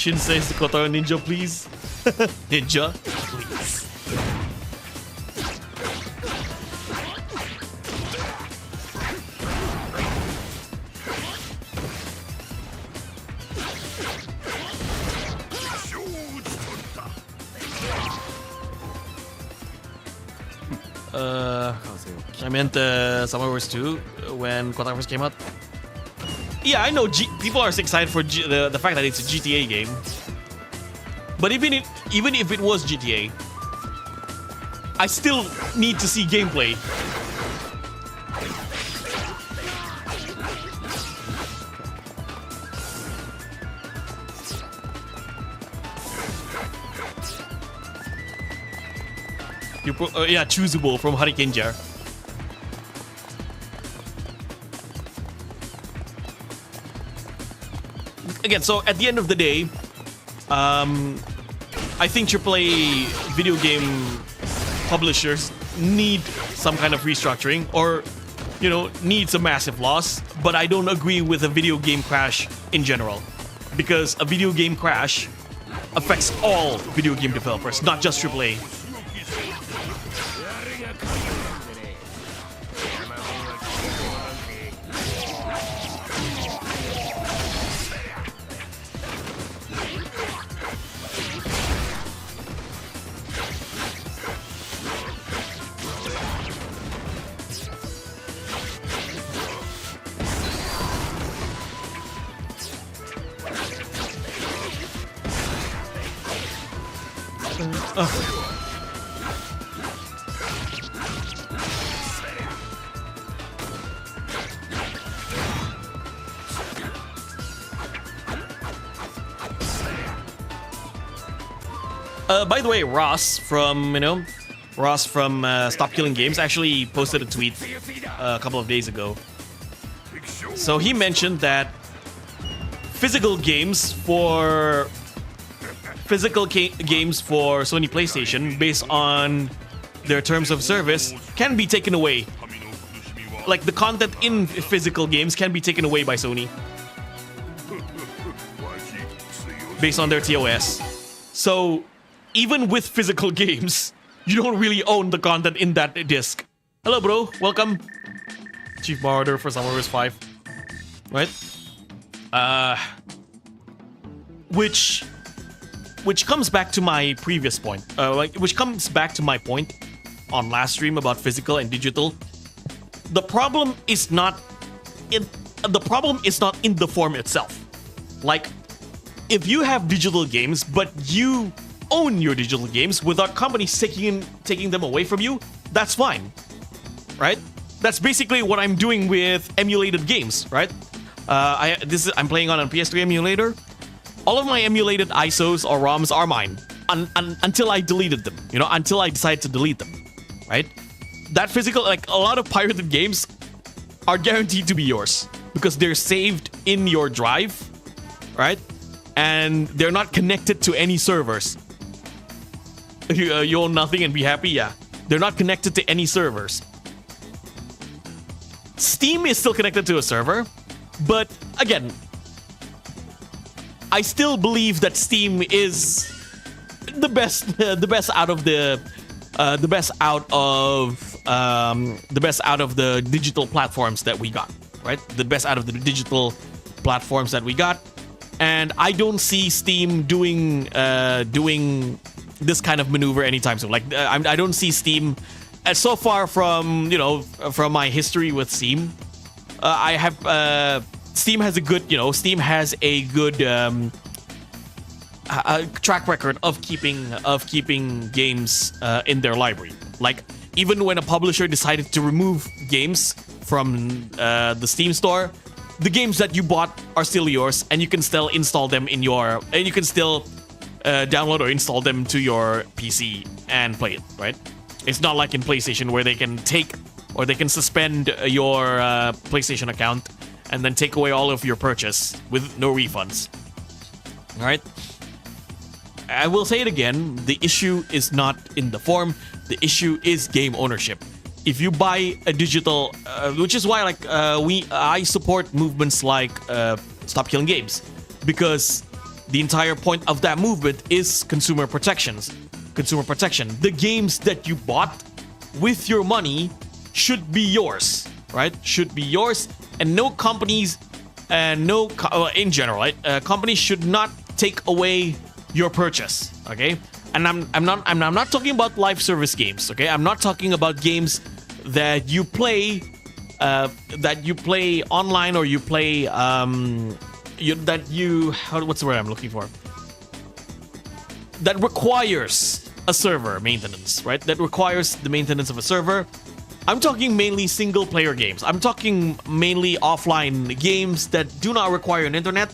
Shinsei is the Kotaro Ninja, please. Ninja, please. I meant Summer Wars 2 when Kotaro first came out. Yeah, I know people are excited for the fact that it's a GTA game. But even if it was GTA, I still need to see gameplay. Yeah, choosable from Hurricane Jar. Again, so at the end of the day, I think AAA video game publishers need some kind of restructuring, or, you know, needs a massive loss. But I don't agree with a video game crash in general, because a video game crash affects all video game developers, not just AAA. By the way, Ross from Stop Killing Games actually posted a tweet a couple of days ago. So he mentioned that physical games for Sony PlayStation, based on their terms of service, can be taken away. Like the content in physical games can be taken away by Sony based on their TOS. So even with physical games, you don't really own the content in that disc. Hello, bro. Welcome. Chief Marauder for Summer Wars 5. Right? Which comes back to my previous point. Which comes back to my point on last stream about physical and digital. The problem is not in the form itself. Like, if you have digital games, but you own your digital games without companies taking them away from you, that's fine, right? That's basically what I'm doing with emulated games, right? I'm playing on a PS3 emulator. All of my emulated ISOs or ROMs are mine until I deleted them. Until I decide to delete them, right? That physical, like a lot of pirated games, are guaranteed to be yours because they're saved in your drive, right? And they're not connected to any servers. You own nothing and be happy? Yeah. They're not connected to any servers. Steam is still connected to a server, but again, I still believe that Steam is the best out of the digital platforms that we got, right? The best out of the digital platforms that we got, and I don't see Steam doing this kind of maneuver anytime soon. Like I don't see Steam, so far from my history with Steam, Steam has a good track record of keeping games in their library. Like even when a publisher decided to remove games from the Steam store, the games that you bought are still yours, and you can still install them download or install them to your PC and play it, right? It's not like in PlayStation where they can suspend your PlayStation account and then take away all of your purchase with no refunds. All right? I will say it again, the issue is not in the form, the issue is game ownership. If you buy a digital, which is why I support movements like Stop Killing Games, because the entire point of that movement is consumer protection. The games that you bought with your money should be yours, right? Should be yours, and no companies, in general, right? Companies should not take away your purchase, okay? And I'm not talking about live service games, okay? I'm not talking about games that you play online, or you play what's the word I'm looking for? That requires a server maintenance, right? That requires the maintenance of a server. I'm talking mainly single player games. I'm talking mainly offline games that do not require an internet.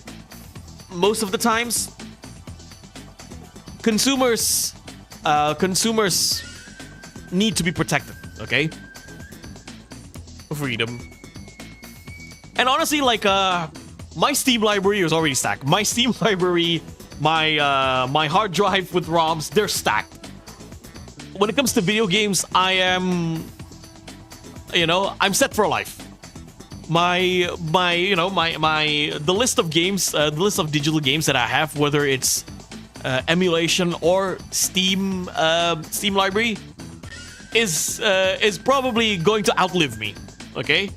Most of the times, consumers need to be protected, okay? Freedom. And honestly, like my Steam library is already stacked. My Steam library, my hard drive with ROMs, they're stacked. When it comes to video games, I'm set for life. The list of games, the list of digital games that I have, whether it's emulation or Steam library is probably going to outlive me. Okay,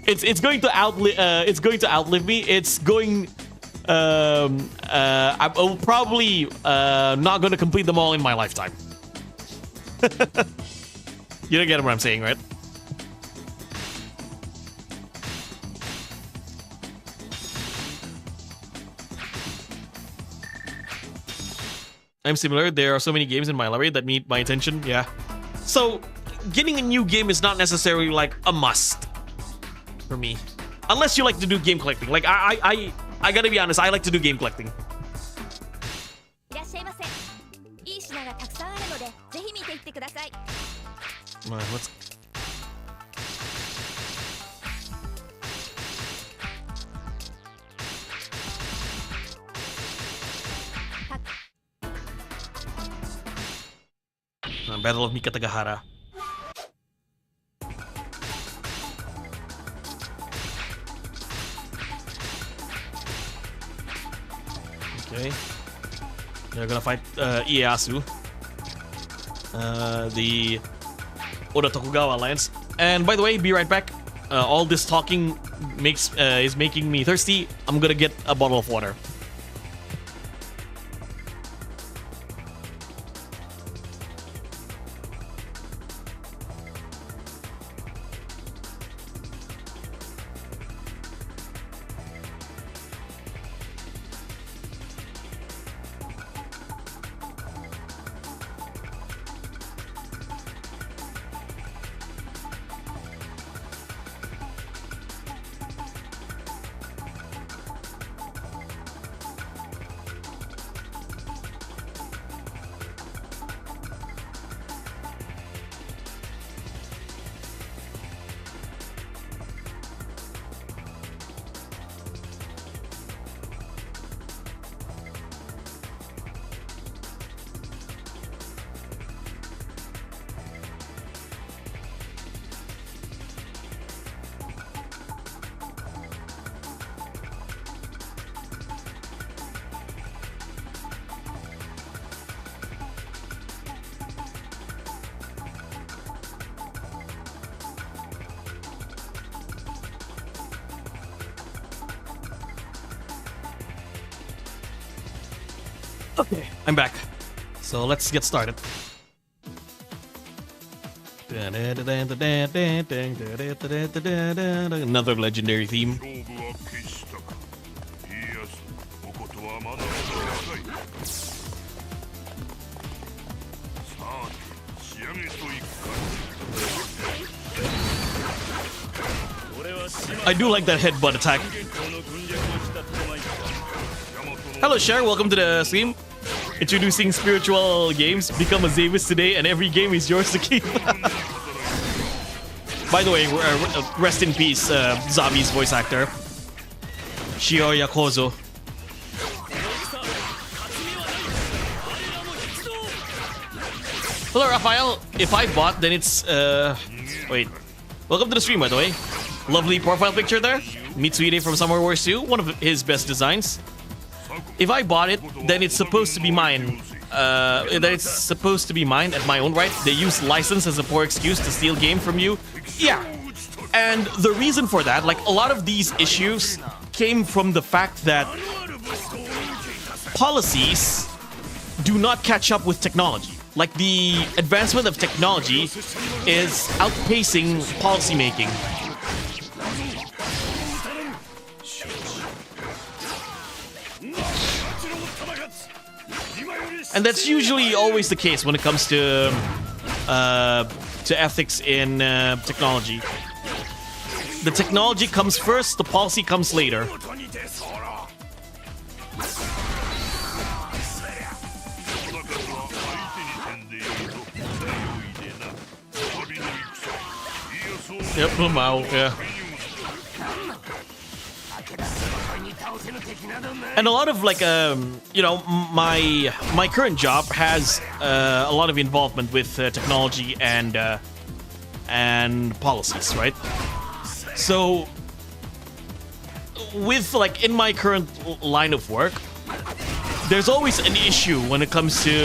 it's going to outlive me. It's going. I'm probably not going to complete them all in my lifetime. You don't get what I'm saying, right? I'm similar. There are so many games in my library that meet my attention. Yeah. So, getting a new game is not necessarily like a must for me, unless you like to do game collecting. Like I gotta be honest, I like to do game collecting. Let's. Battle of Mikatagahara. Okay. They're gonna fight Ieyasu. The Oda Tokugawa Alliance. And by the way, be right back. All this talking is making me thirsty. I'm gonna get a bottle of water. Okay, I'm back. So let's get started. Another legendary theme. I do like that headbutt attack. Hello, Cher. Welcome to the stream. Introducing spiritual games. Become a Zavis today, and every game is yours to keep. By the way, rest in peace, Zabi's voice actor, Shiroya Kozo. Hello, Raphael. If I bought, then it's wait. Welcome to the stream, by the way. Lovely profile picture there. Mitsuhide from Summer Wars 2, one of his best designs. If I bought it, then it's supposed to be mine. It's supposed to be mine at my own right. They use license as a poor excuse to steal game from you. Yeah. And the reason for that, like a lot of these issues came from the fact that policies do not catch up with technology. Like the advancement of technology is outpacing policymaking. And that's usually always the case when it comes to ethics in technology. The technology comes first, the policy comes later. Yep, Lamau, yeah. And a lot of like you know, my current job has a lot of involvement with technology and policies, right? So with like in my current line of work, there's always an issue when it comes to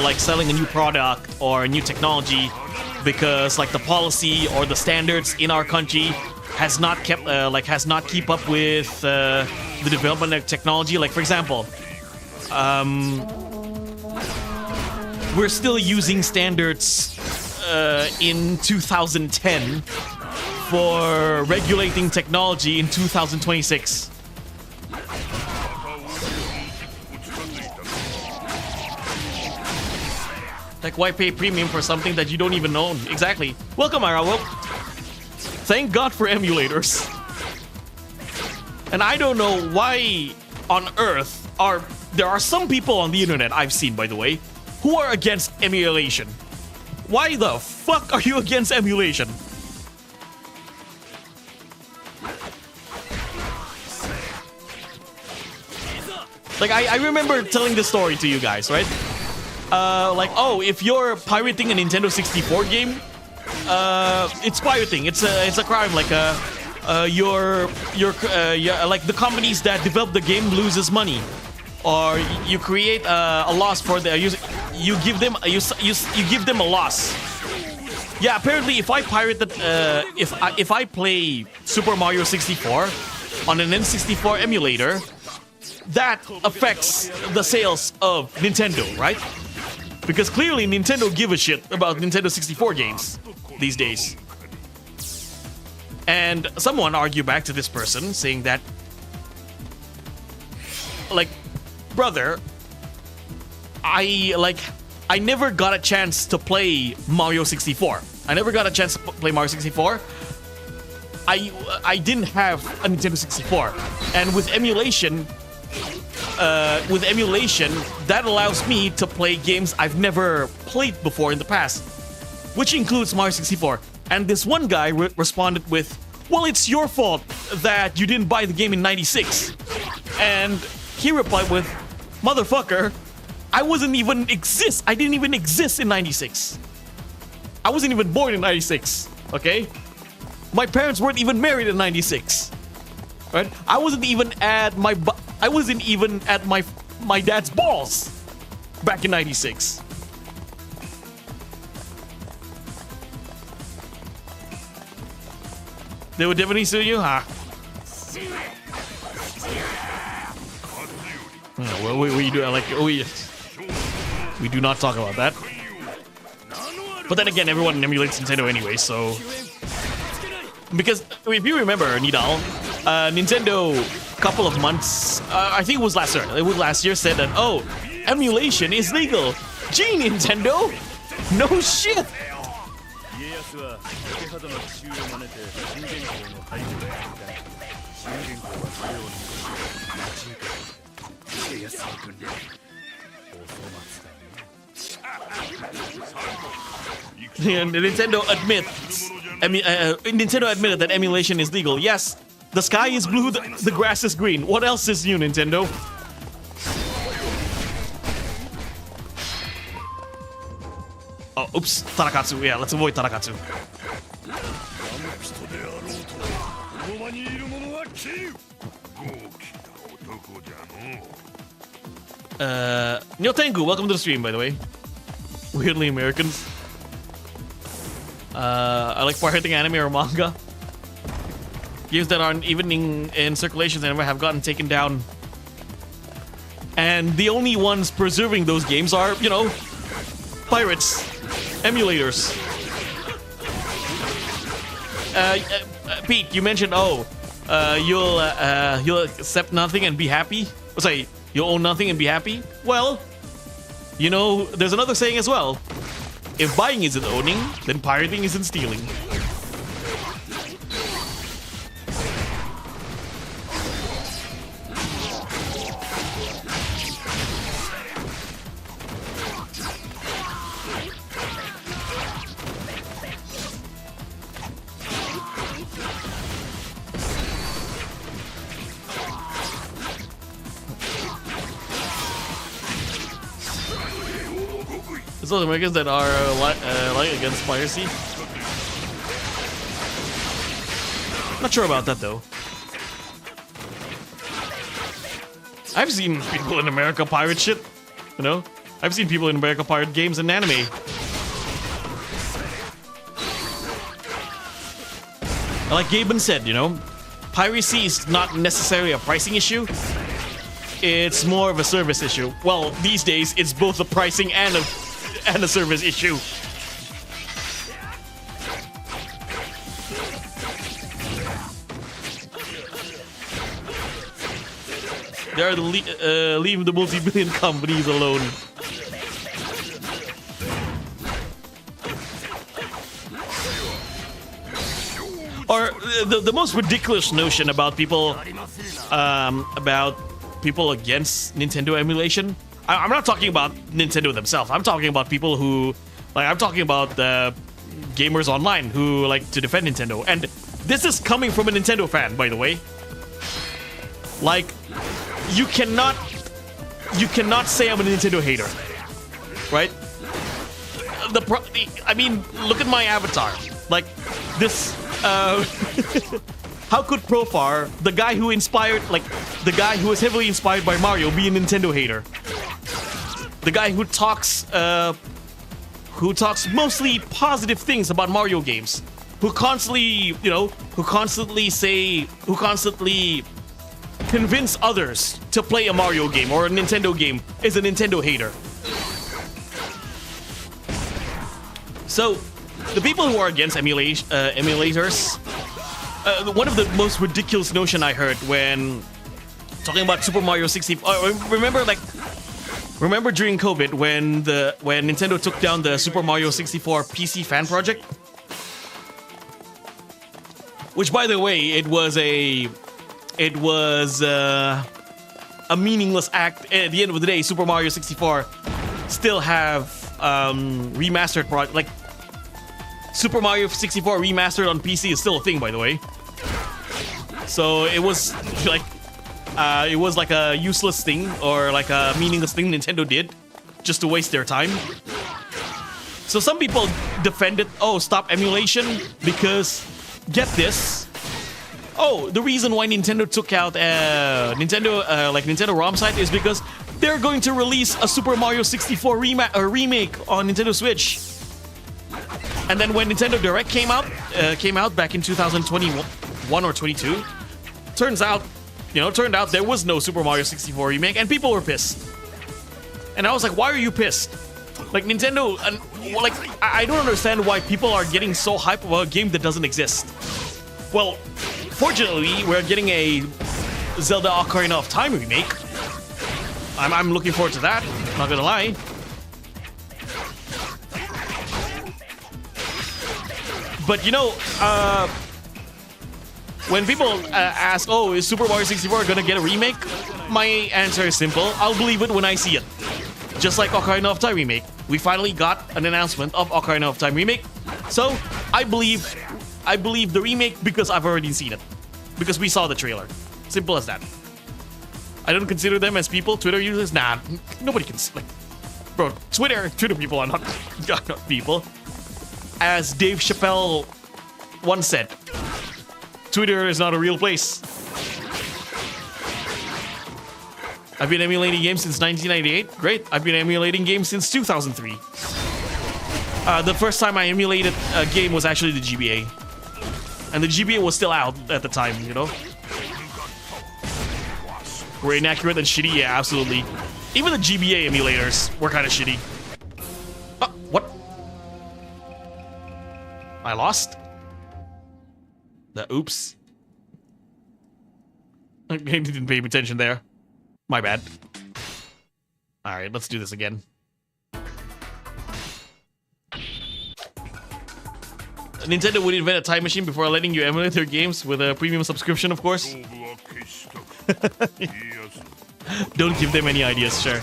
like selling a new product or a new technology, because like the policy or the standards in our country has not kept has not keep up with the development of technology. Like for example, we're still using standards in 2010 for regulating technology in 2026. Like, why pay premium for something that you don't even own? Exactly. Welcome, Ira. Well, thank God for emulators. And I don't know why on earth there are some people on the internet I've seen, by the way, who are against emulation. Why the fuck are you against emulation? Like, I remember telling this story to you guys, right? Like, oh, if you're pirating a Nintendo 64 game, it's pirating. It's a crime. Like, like the companies that develop the game loses money, or you create a loss for the you give them a loss. Yeah, apparently, if I pirate that, if I play Super Mario 64 on an N64 emulator, that affects the sales of Nintendo, right? Because clearly Nintendo give a shit about Nintendo 64 games these days. And someone argued back to this person saying that, like, brother, I never got a chance to play Mario 64. I never got a chance to play Mario 64. I didn't have a Nintendo 64. And with emulation, that allows me to play games I've never played before in the past, which includes Mario 64. And this one guy responded with, well, it's your fault that you didn't buy the game in 96. And he replied with, motherfucker, I didn't even exist in 96. I wasn't even born in 96, okay? My parents weren't even married in 96. Right? I wasn't even at my dad's balls back in 96. They would definitely sue you, huh? Well, we do like we do not talk about that. But then again, everyone emulates Nintendo anyway, so because if you remember, Nidal, Nintendo couple of months, I think it was last year, said that, oh, emulation is legal. Gee, Nintendo, no shit. And Nintendo admitted that emulation is legal. Yes, the sky is blue, the grass is green. What else is new, Nintendo? Oh, oops, Tarakatsu. Yeah, let's avoid Tarakatsu. Nyotengu, welcome to the stream, by the way. Weirdly Americans. I like pirating anime or manga. Games that aren't even in circulation and never have gotten taken down. And the only ones preserving those games are, you know, pirates, emulators. Pete, you mentioned, you'll accept nothing and be happy. Sorry, you'll own nothing and be happy. Well, you know, there's another saying as well. If buying isn't owning, then pirating isn't stealing. It's those Americans that are like against piracy. Not sure about that though. I've seen people in America pirate shit. You know, I've seen people in America pirate games and anime. Like Gaben said, you know, piracy is not necessarily a pricing issue. It's more of a service issue. Well, these days it's both a pricing and a service issue. They are leave the multi-billion companies alone. Or the most ridiculous notion about people against Nintendo emulation. I'm not talking about Nintendo themselves. I'm talking about people who, like, I'm talking about the gamers online who like to defend Nintendo. And this is coming from a Nintendo fan, by the way. Like, you cannot say I'm a Nintendo hater, right? I mean, look at my avatar. Like this. How could Profar, the guy who was heavily inspired by Mario, be a Nintendo hater? The guy who talks mostly positive things about Mario games, who constantly convince others to play a Mario game or a Nintendo game, is a Nintendo hater. So, the people who are against emulators, one of the most ridiculous notion I heard when talking about Super Mario 64. Remember during COVID when Nintendo took down the Super Mario 64 PC fan project, which, by the way, it was a meaningless act. At the end of the day, Super Mario 64 still have remastered like Super Mario 64 remastered on PC is still a thing, by the way. So it was like a useless thing or like a meaningless thing Nintendo did just to waste their time. So some people defended, oh, stop emulation because, get this, oh, the reason why Nintendo took out Nintendo ROM site is because they're going to release a Super Mario 64 remake on Nintendo Switch. And then when Nintendo Direct came out back in 2021 or 22, turned out there was no Super Mario 64 remake, and people were pissed. And I was like, why are you pissed? Like, Nintendo, like, I don't understand why people are getting so hyped about a game that doesn't exist. Well, fortunately, we're getting a Zelda Ocarina of Time remake. I'm looking forward to that, not gonna lie. But you know, when people ask, oh, is Super Mario 64 gonna get a remake? My answer is simple. I'll believe it when I see it. Just like Ocarina of Time remake. We finally got an announcement of Ocarina of Time remake. So, I believe the remake because I've already seen it. Because we saw the trailer. Simple as that. I don't consider them as people, Twitter users. Nah, nobody can, like, bro, Twitter people are not people. As Dave Chappelle once said, Twitter is not a real place. I've been emulating games since 1998. Great. I've been emulating games since 2003. The first time I emulated a game was actually the GBA. And the GBA was still out at the time, you know? Were inaccurate and shitty? Yeah, absolutely. Even the GBA emulators were kind of shitty. What? I lost? The oops. I didn't pay attention there. My bad. Alright, let's do this again. Nintendo would invent a time machine before letting you emulate their games with a premium subscription, of course. Don't give them any ideas, sure.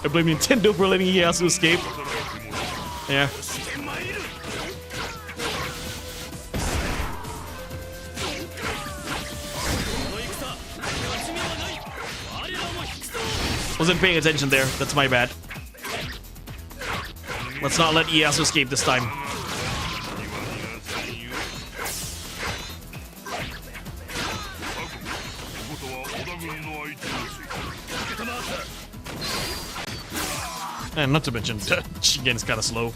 I blame Nintendo for letting Ieyasu escape. Yeah. Wasn't paying attention there. That's my bad. Let's not let Ieyasu escape this time. And not to mention, Shingen's kinda slow.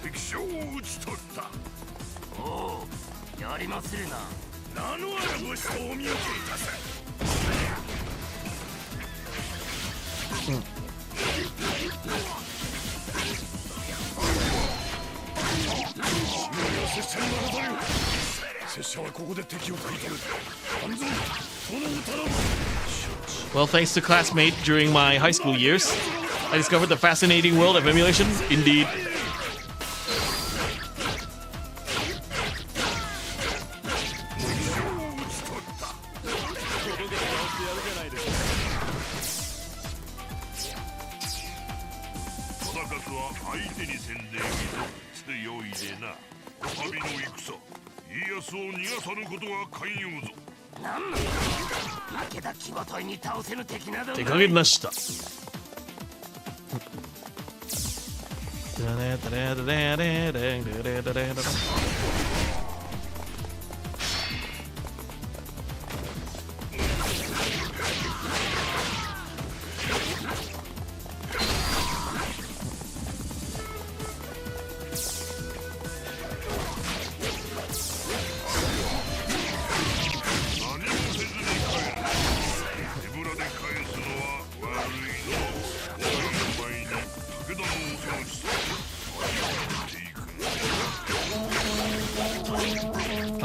Well, thanks to classmate during my high school years, I discovered the fascinating world of emulation. Indeed.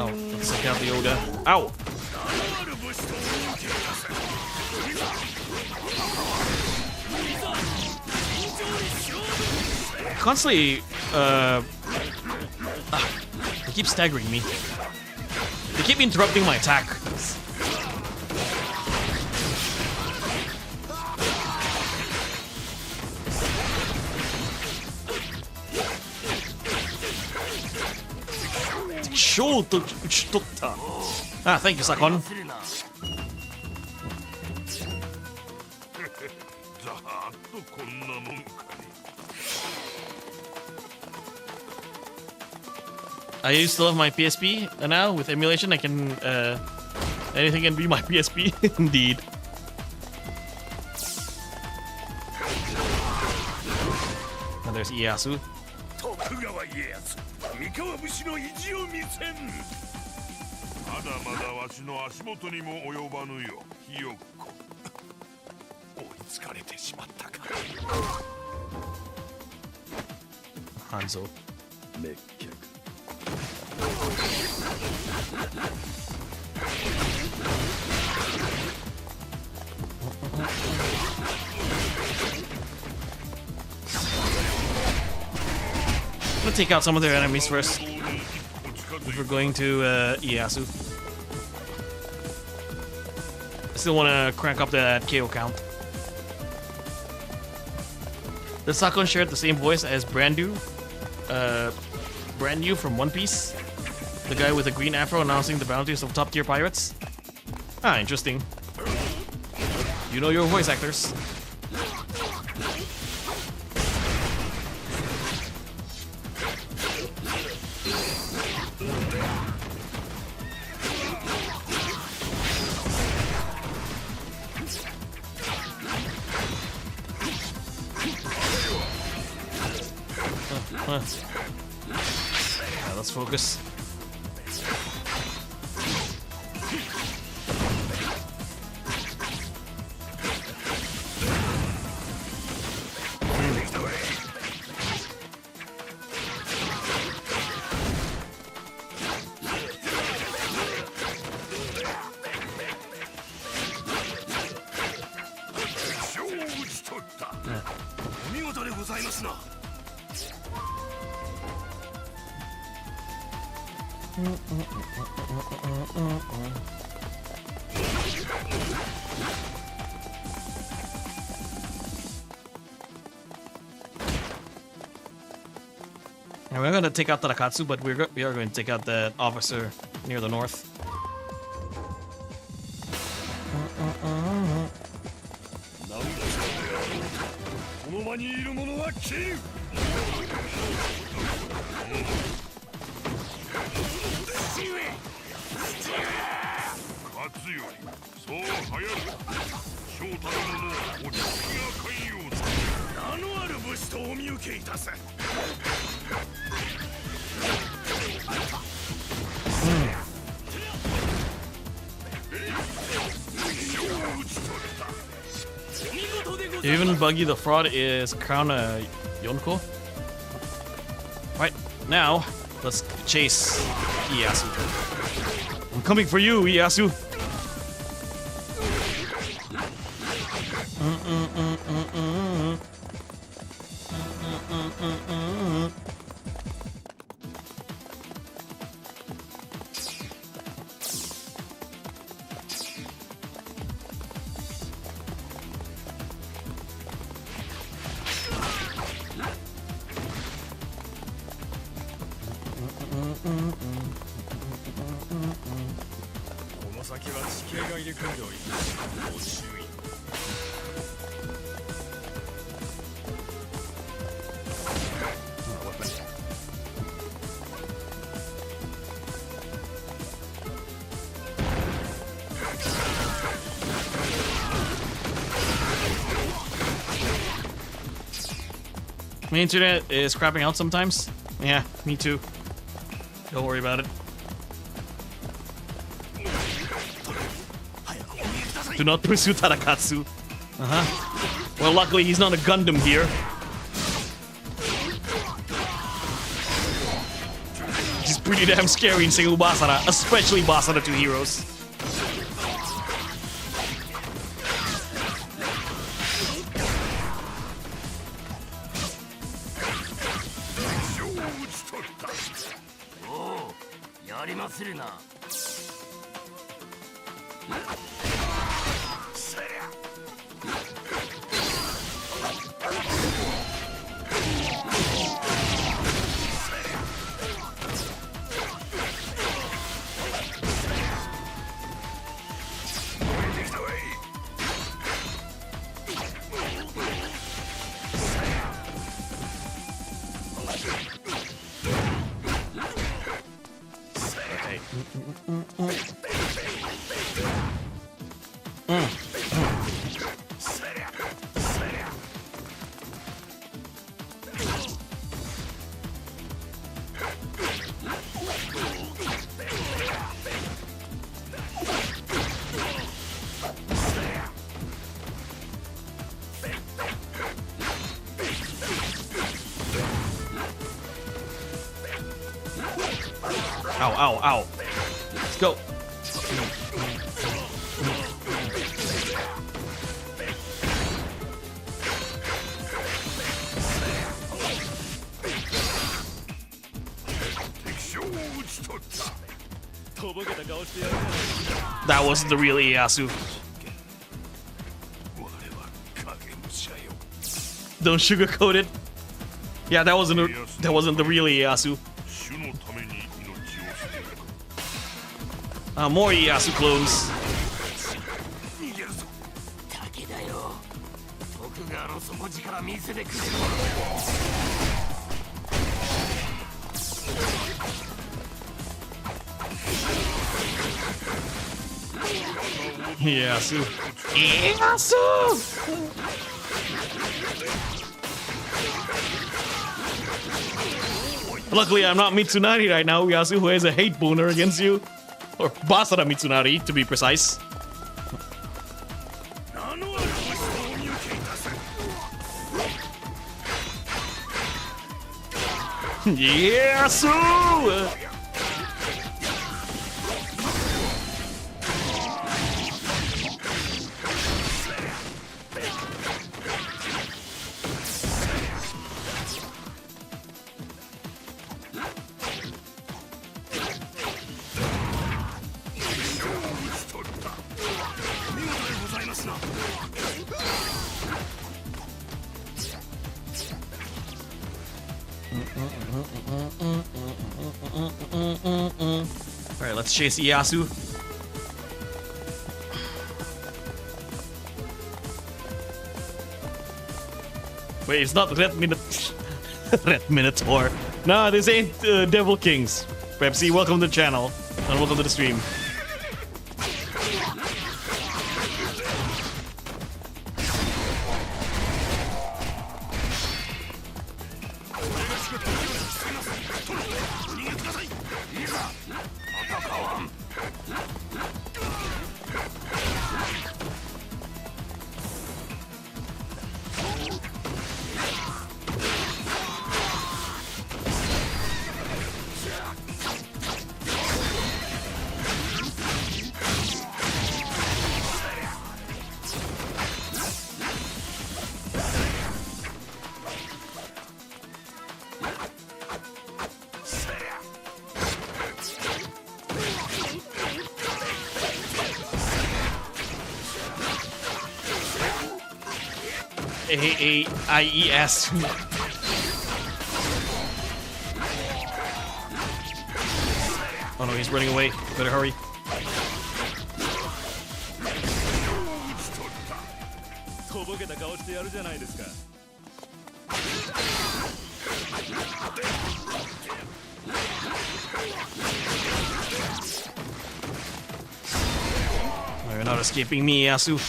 Oh, let's take out the Oda. Ow! Constantly, they keep staggering me. They keep interrupting my attack. Ah, thank you, Sakon. I still have my PSP, and now with emulation I can, anything can be my PSP. Indeed. And there's Ieyasu. Hanzo. I'm gonna take out some of their enemies first. If we're going to Ieyasu. I still want to crank up that KO count. Does Sakon share the same voice as Brandu? Brandu from One Piece? The guy with the green afro announcing the bounties of top tier pirates? Ah, interesting. You know your voice actors. Yeah, let's focus. And we're gonna take out Tarakatsu, but we are going to take out that officer near the north. Even Buggy the Fraud is Crown Yonko. Right, now, let's chase Ieyasu. I'm coming for you, Ieyasu. My internet is crapping out sometimes. Yeah, me too. Don't worry about it. Do not pursue Tadakatsu. Well, luckily he's not a Gundam here. He's pretty damn scary in single Basara, especially Basara 2 Heroes. Ow, ow, ow. Let's go. That wasn't the real Ieyasu. Don't sugarcoat it. Yeah, that wasn't the real Ieyasu. More Ieyasu clones. Ieyasu. Ieyasu! Luckily, I'm not Mitsunari right now, Ieyasu, who has a hate boner against you. Or Basara Mitsunari, to be precise. Ieyasu! Alright, let's chase Ieyasu. Wait, it's not Red Minute. Red Minotaur. Nah, this ain't Devil Kings. Pepsi, welcome to the channel. And welcome to the stream. A-I-E-S. Oh no, he's running away. Better hurry. Oh, you're not escaping me, Yasu.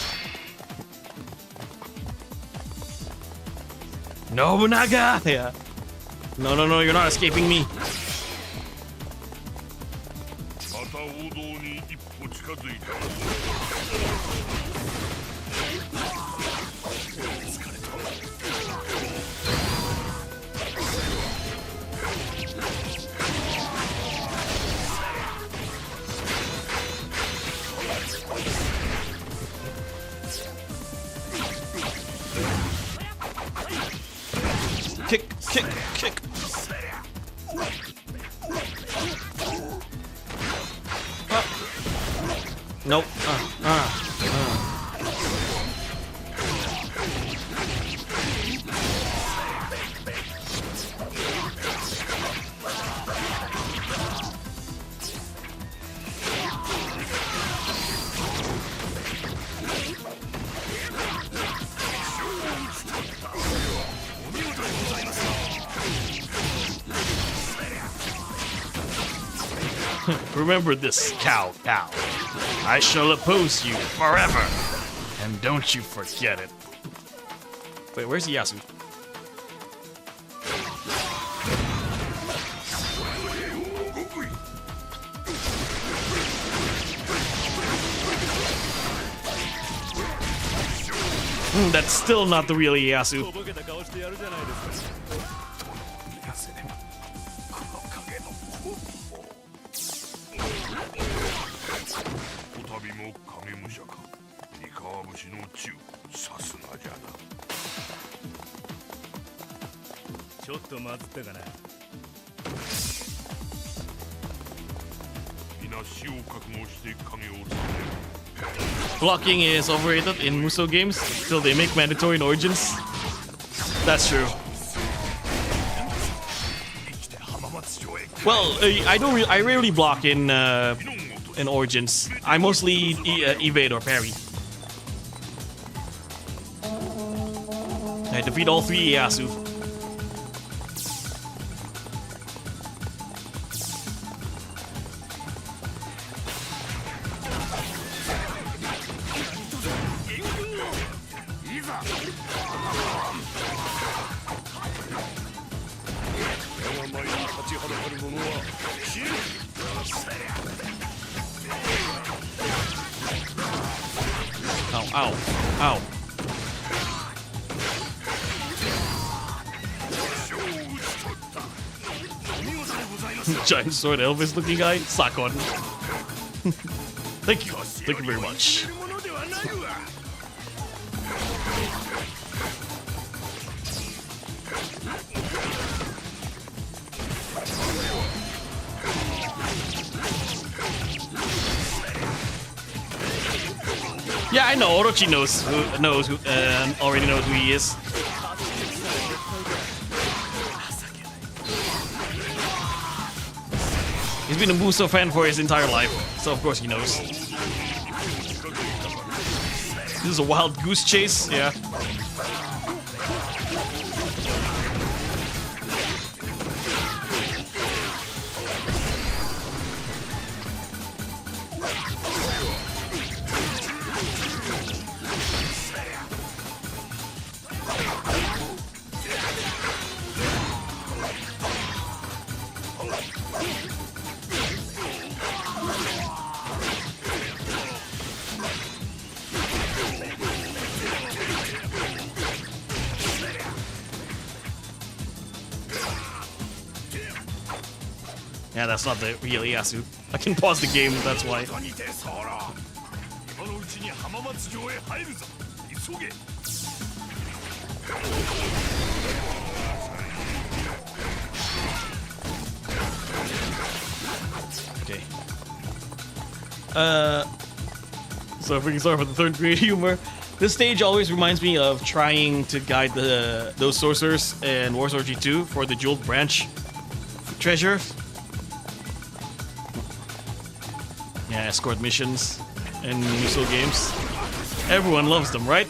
Nobunaga! Yeah. No, no, no, you're not escaping me. Kick, kick, kick. Nope. Remember this, cow. I shall oppose you forever. And don't you forget it. Wait, where's Yasu? That's still not the real Yasu. Blocking is overrated in Musou games till they make mandatory in Origins. That's true. Well, I rarely block in Origins. I mostly evade or parry. I defeat all three Ieyasu. Ow, ow. Giant sword Elvis looking guy, Sakon. Thank you very much. Yeah, I know. Orochi already knows who he is. He's been a Musou fan for his entire life, so of course he knows. This is a wild goose chase, yeah. Yeah, that's not the real Ieyasu. I can pause the game, that's why. Okay. So if we can start with the third grade humor. This stage always reminds me of trying to guide those sorcerers in War Orgy 2 for the jeweled branch treasure. Yeah, escort missions in Musou games. Everyone loves them, right?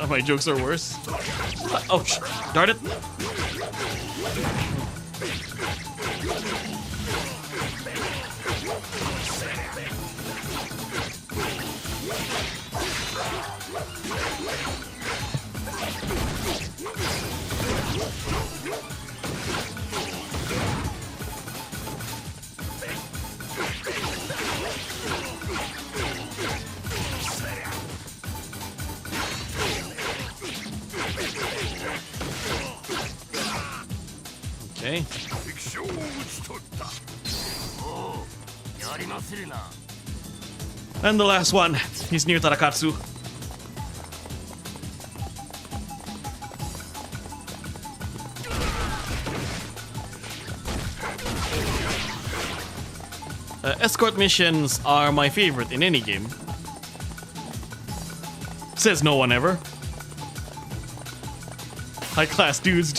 My jokes are worse. Oh, darn it. Okay. And the last one, he's near Tarakatsu. Escort missions are my favorite in any game. Says no one ever. High-class dudes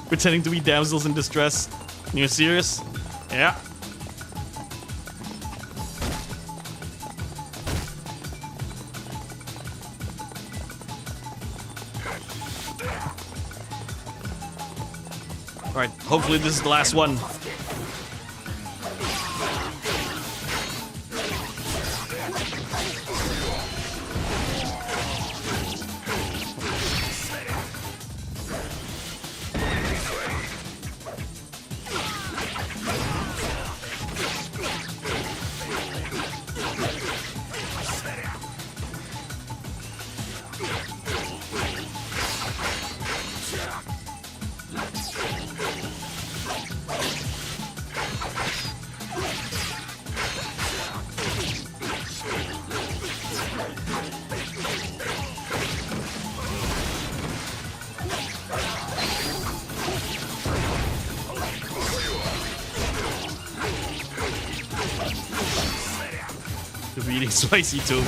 pretending to be damsels in distress. You serious? Yeah. Alright, hopefully this is the last one. Eating spicy tofu.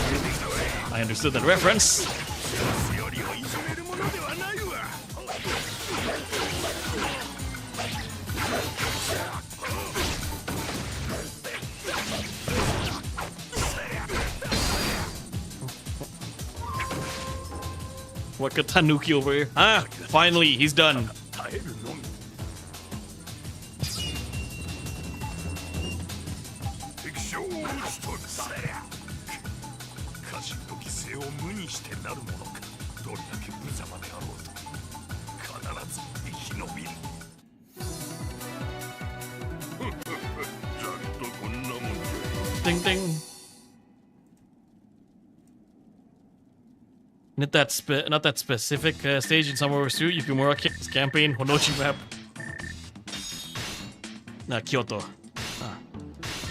I understood that reference. What got Tanuki over here? Ah, finally, he's done. Ding ding. Not that specific stage in Summer Wars 2, Yukimura campaign, Honochi map. Kyoto.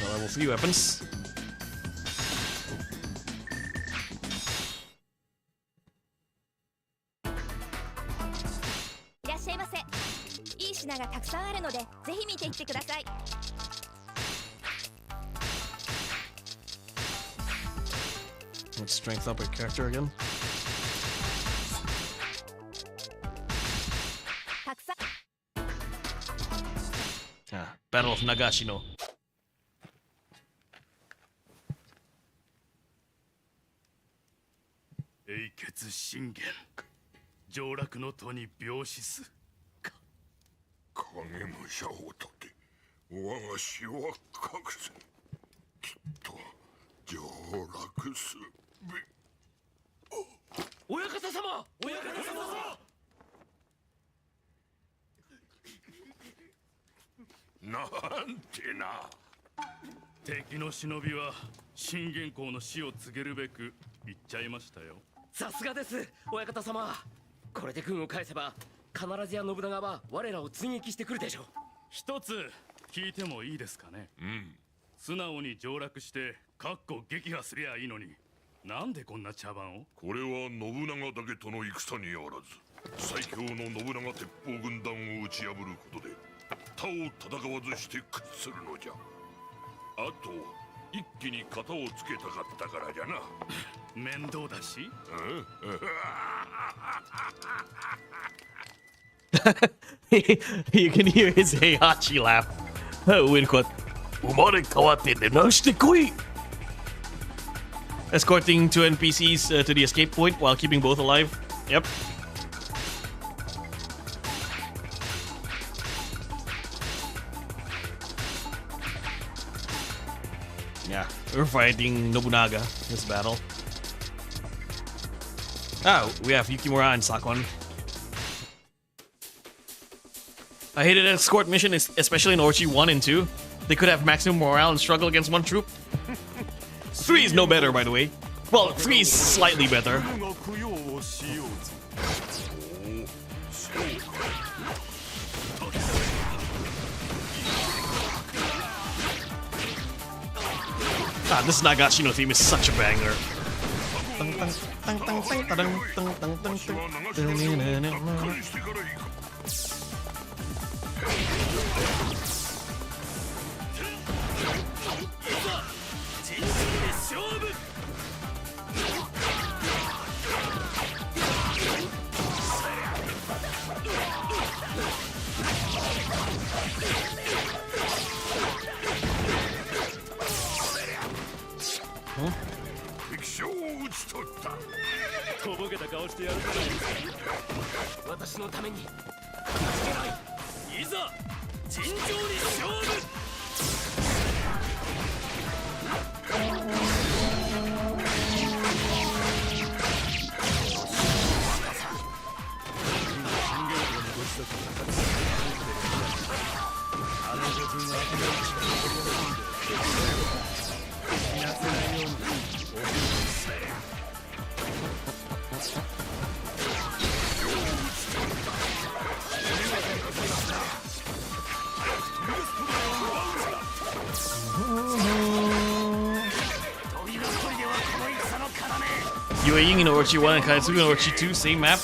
Level 3 weapons. Let's strength up our character again. Battle of Nagashino. Takeda Shingen. 上洛の戸に病死すか。影武者仏。我が死は隠せ。きっと上洛すべ。親方様、親方様。なんてな。敵の忍びは信玄公の死を告げるべく言っちゃいましたよ。さすがです、親方様。これで軍を返せば必ずや信長は我らを追撃してくるでしょう。一つ聞いてもいいですかね。素直に上洛してかっこ撃破すりゃいいのに、なんでこんな茶番を。これは信長だけとの戦にあらず、最強の信長鉄砲軍団を打ち破ることで他を戦わずして屈するのじゃ。あと一気に型をつけたかったからじゃな。面倒だし。You can hear his Heihachi laugh. Win quote. 生まれ変わって出直してこい。 Escorting two NPCs to the escape point while keeping both alive. Yep. Yeah, we're fighting Nobunaga this battle. Oh, we have Yukimura and Sakon. I hated escort mission, especially in Orochi 1 and 2. They could have maximum morale and struggle against one troop. 3 is no better, by the way. Well, 3 is slightly better. Ah, this Nagashino theme is such a banger. 敵将を討ち取った。とぼけた顔してやるじゃないですか。私のために負けない。いざ尋常に勝負。UAing in Orochi 1 and Kaitsugu in Orochi 2, same map.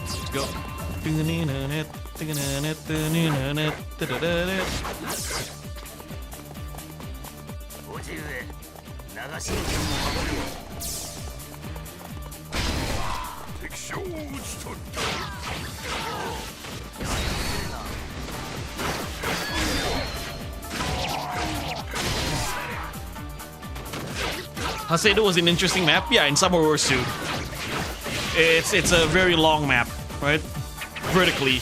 Let's go. Haseda was an interesting map. Yeah, in Summer Wars 2. It's a very long map, right? Vertically.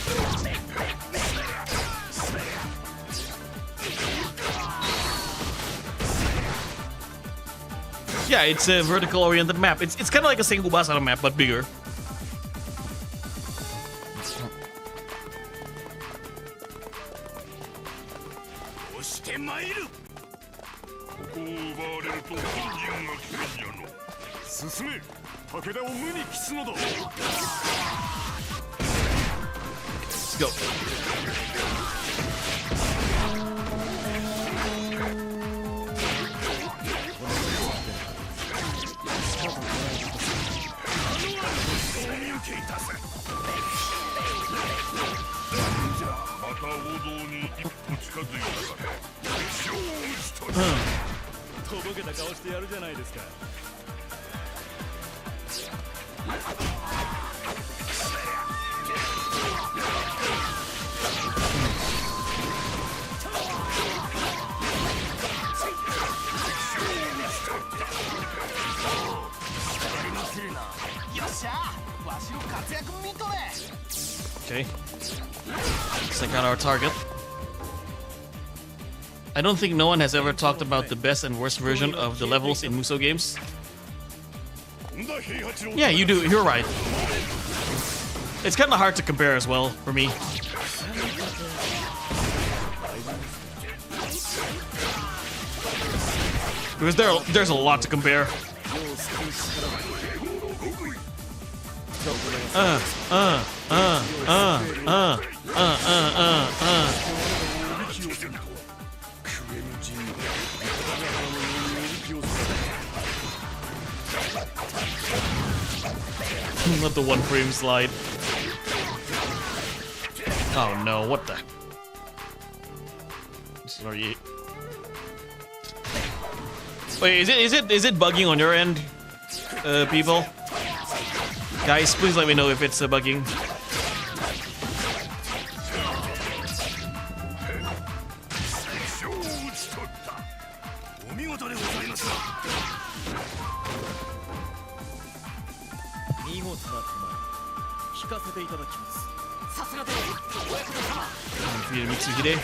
Yeah, it's a vertical oriented map. It's kind of like a Senkubasara map, but bigger. Let's go. Okay. Check out our target. I don't think no one has ever talked about the best and worst version of the levels in Musou games. Yeah, you do. You're right. It's kind of hard to compare as well for me. Because there's a lot to compare. Let the one frame slide. Oh no, what the? Sorry. Wait, is it bugging on your end, people? Guys, please let me know if it's bugging. Mitsuhide.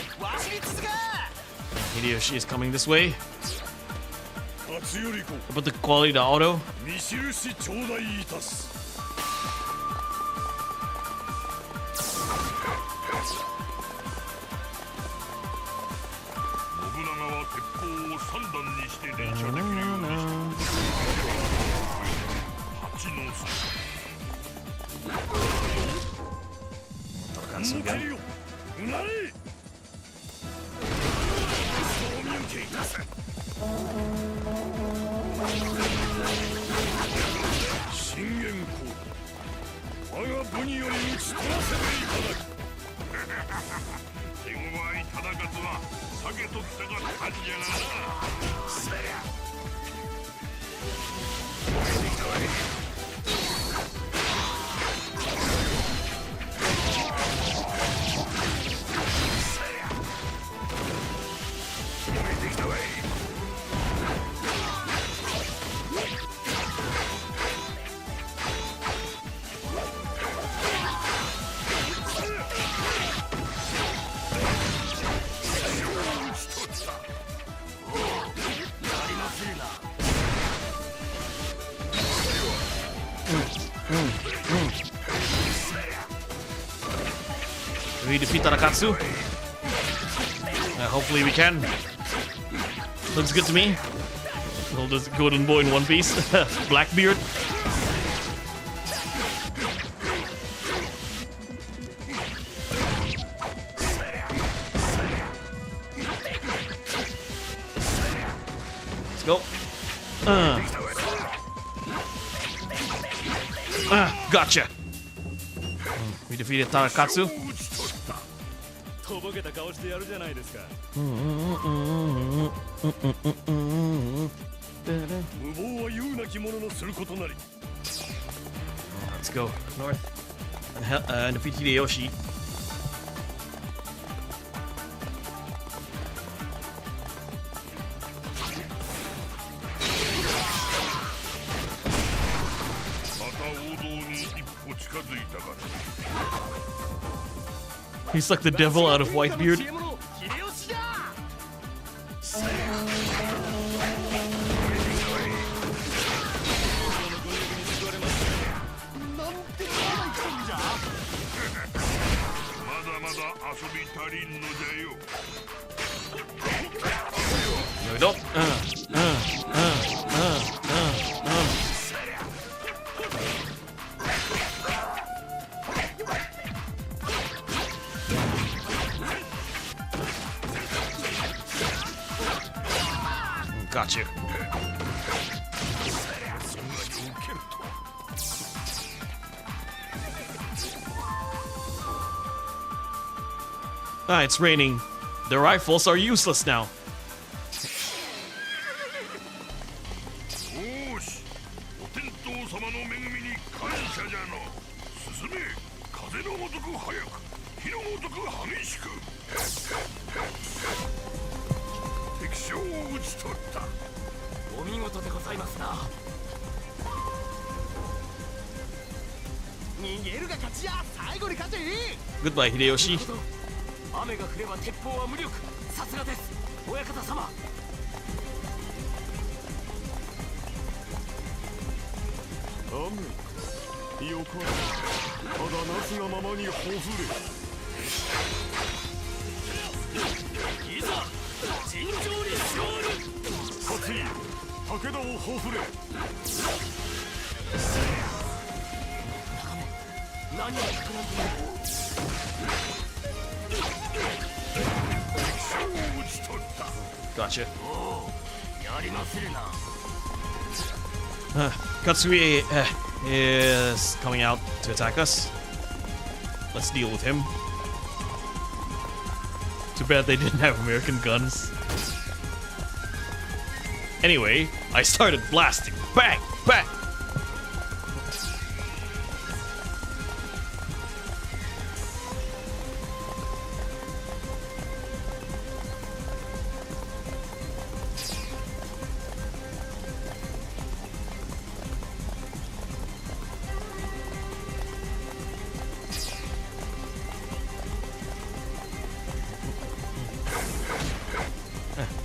Hideyoshi is coming this way. About the quality of the auto. Can we defeat Tarakatsu? Hopefully we can. Looks good to me. Hold this golden boy in one piece. Blackbeard. Let's go. Gotcha. We defeated Tarakatsu. Let's go north and defeat Hideyoshi. He's like the devil out of Whitebeard. No, we don't. Got you. Ah, it's raining. The rifles are useless now. Goodbye, Hideyoshi. 雨が降れば鉄砲は無力。さすがです親方様。雨よかった。ただなすがままにほふれ。いざ尋常に勝利。勝井武田をほふれ。何を企んでいる。Gotcha. やりまするな。Katsui is coming out to attack us. Let's deal with him. Too bad they didn't have American guns. Anyway, I started blasting. Bang! Bang!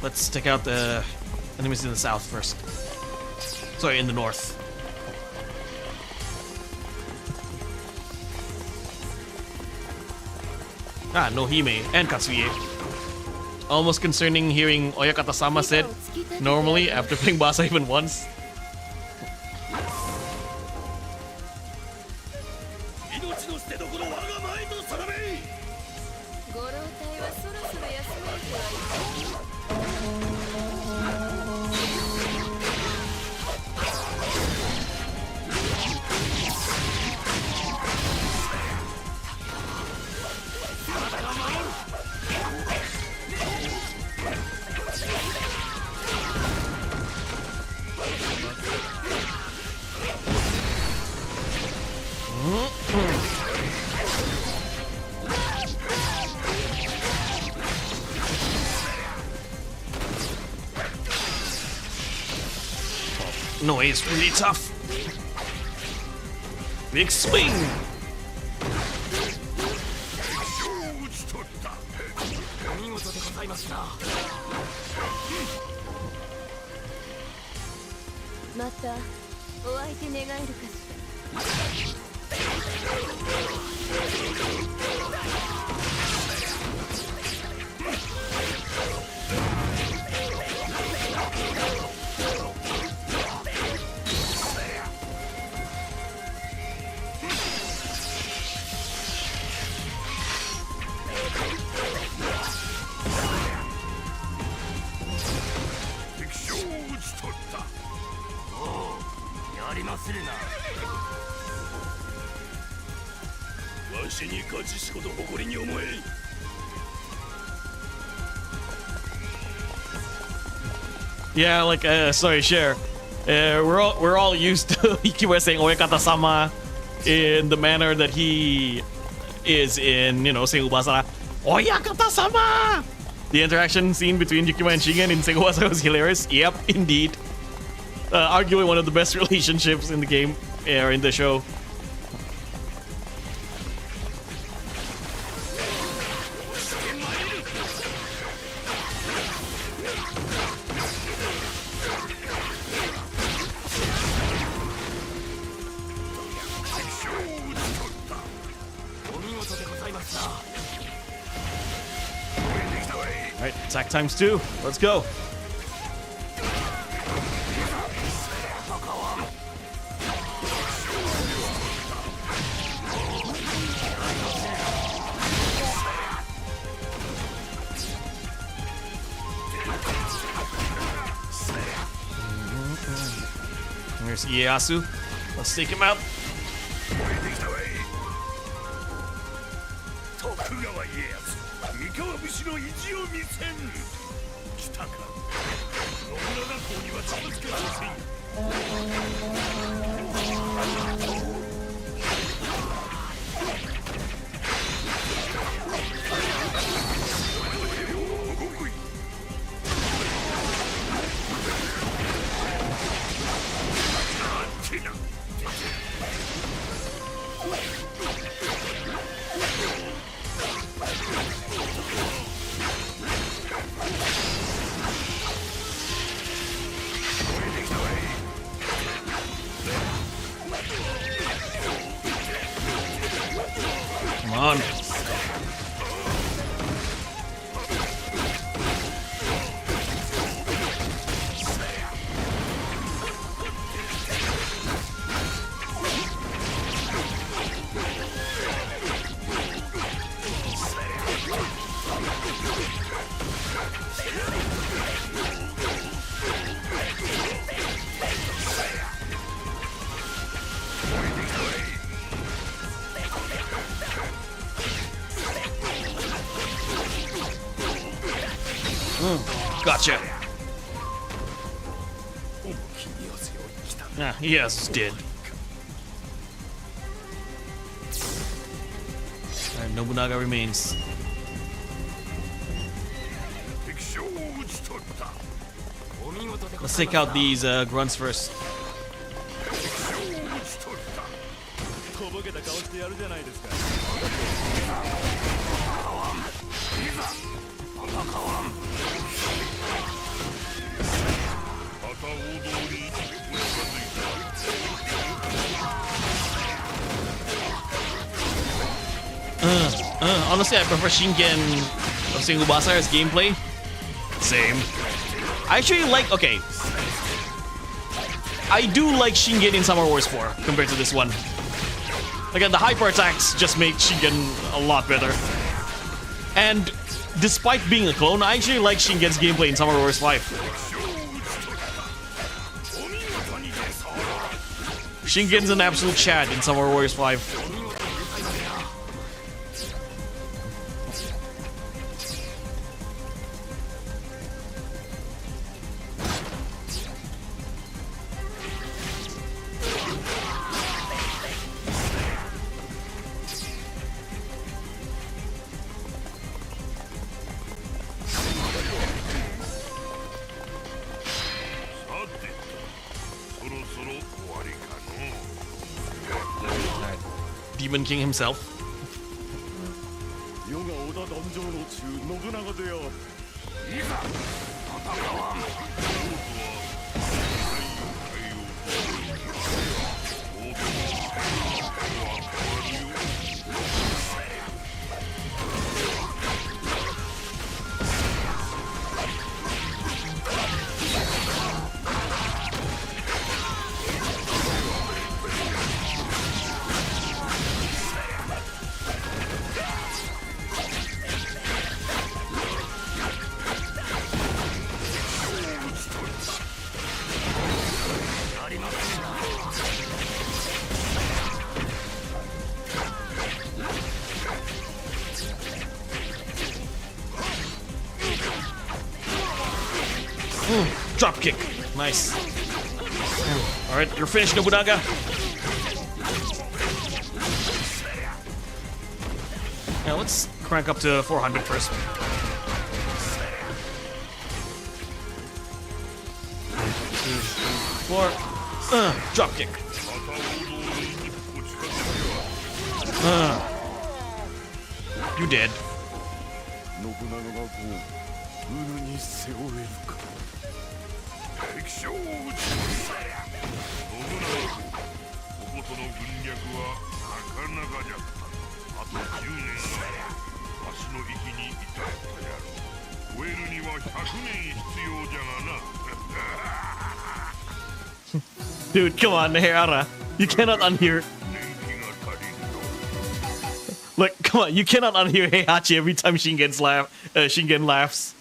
Let's take out the enemies in the south first. Sorry, in the north. Ah, Nohime and Katsuye. Almost concerning hearing Oyakata-sama said normally after playing Basa even once. No, it's really tough. Big swing. Yeah, like sorry, Cher. We're all used to Ikiwa saying Oyakata-sama in the manner that he is in, you know, Seigubasa. Oyakata-sama! The interaction scene between Yukiwa and Shingen in Seigubasa was hilarious. Yep, indeed. Arguably one of the best relationships in the game, or in the show. Alright, attack times 2. Let's go. There's Ieyasu. Let's take him out. Come on. Gotcha. Ah, yes, did. Alright, Nobunaga remains. Let's take out these grunts first. とぼけた顔してやるじゃないですか。Honestly, I prefer Shingen of Singubasara's gameplay. Same. I actually like, okay. I do like Shingen in Summer Wars 4 compared to this one. Again, the hyper attacks just make Shingen a lot better. And despite being a clone, I actually like Shingen's gameplay in Summer Wars 5. Shingen's an absolute Chad in Summer Wars 5. Demon King himself. 世が織田壇上の中信長でよ。Drop kick. Nice. Alright, you're finished, Nobunaga. Now let's crank up to 400 first. Four. Drop kick. You dead. 信長がこううぬに背負えるか。敵将を撃ち信長こことの軍略はなかなかじゃった。あと10年はわしの息に至ったやろう。終えるには100年必要じゃがな。Dude, come on, Heihara. You cannot unhear. Look, come on, you cannot unhear Heihachi every time Shingen laughs.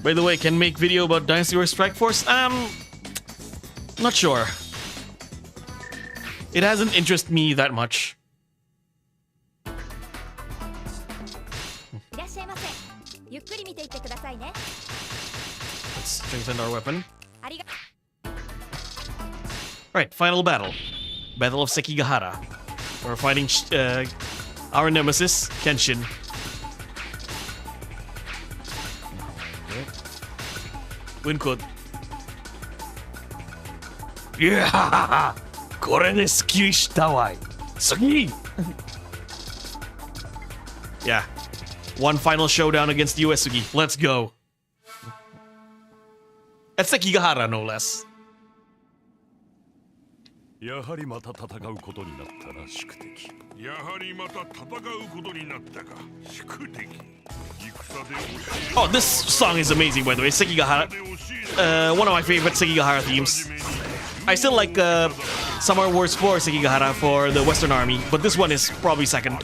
By the way, can make video about Dynasty Warriors Strike Force? Not sure. It hasn't interested me that much. Let's strengthen our weapon. Right, final battle. Battle of Sekigahara. We're fighting our nemesis, Kenshin. Win code. Yeah! これでスッキリしたわい。次! Yeah. One final showdown against Uesugi. Let's go. At Sekigahara, no less. やはりまた戦うことになったな宿敵。やはりまた戦うことになったか宿敵。戦で教え Oh, this song is amazing, by the way. Sekigahara. One of my favorite Sekigahara themes. I still like Samurai Wars 4 Sekigahara for the Western Army, but this one is probably second.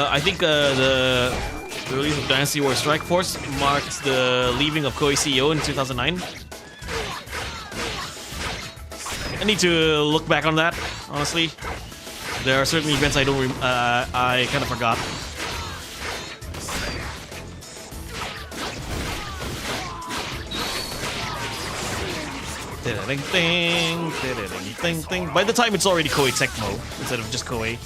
I think the release of Dynasty War Strike Force marked the leaving of Koei CEO in 2009. I need to look back on that, honestly. There are certain events I don't I kind of forgot. By the time it's already Koei Tecmo instead of just Koei.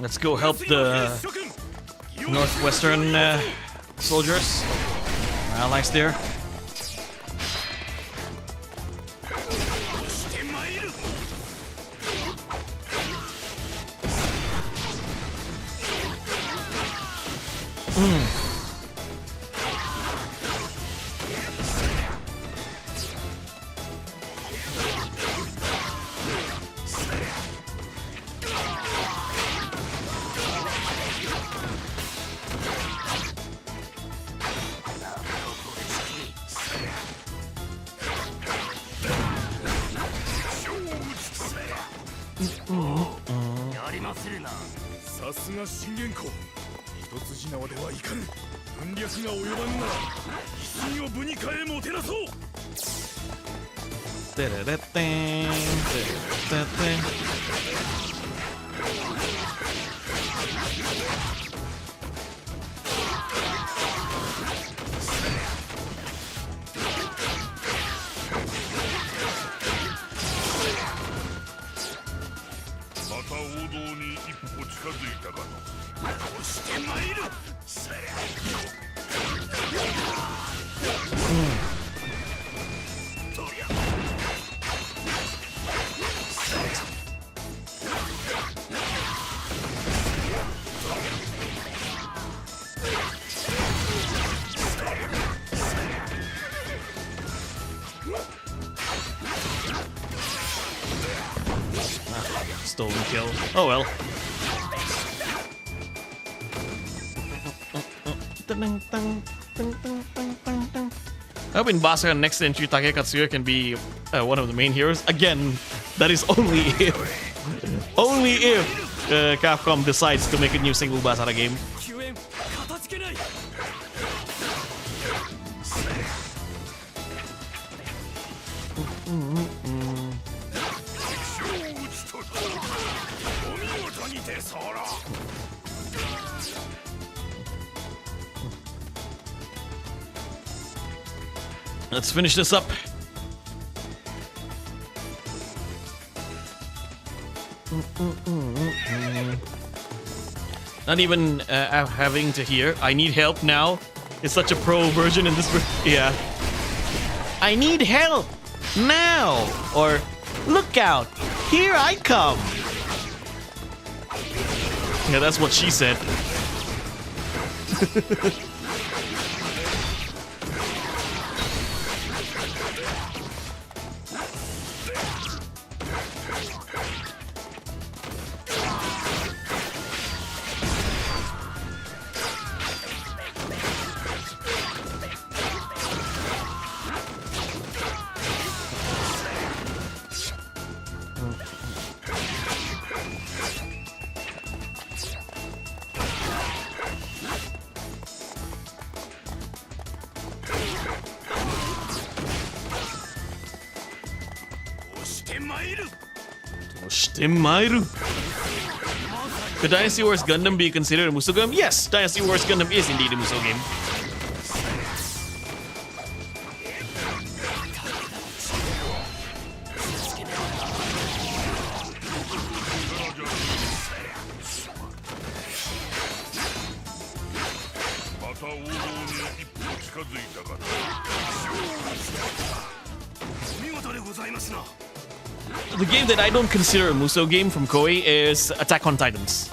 Let's go help the northwestern soldiers, allies there. Stolen kill. Oh well. I hope in Basara next entry Take Katsuya can be one of the main heroes. Again, that is only if Capcom decides to make a new single Basara game. Let's finish this up. Not even having to hear. I need help now. It's such a pro version in this. Yeah. I need help now. Or look out. Here I come. Yeah, that's what she said. Could Dynasty Wars Gundam be considered a Musou game? Yes, Dynasty Wars Gundam is indeed a Musou game. The game that I don't consider a Musou game from Koei is Attack on Titans.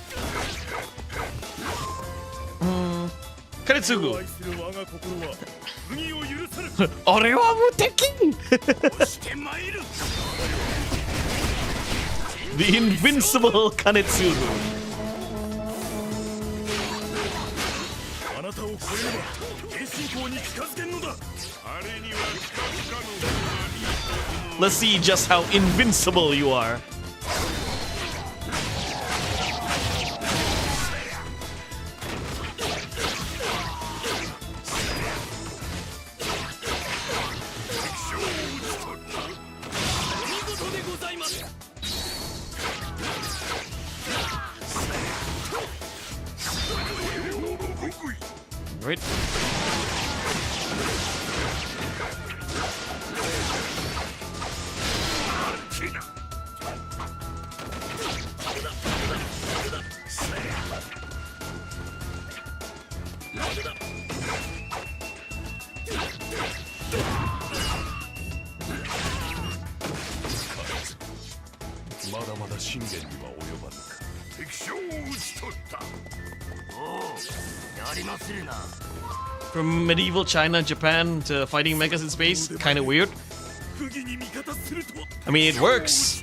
Karetsugu. Ore wa mutekin! The invincible Kanetsugu. Let's see just how invincible you are. Right. From medieval China, Japan to fighting mechas in space, kind of weird. I mean, it works.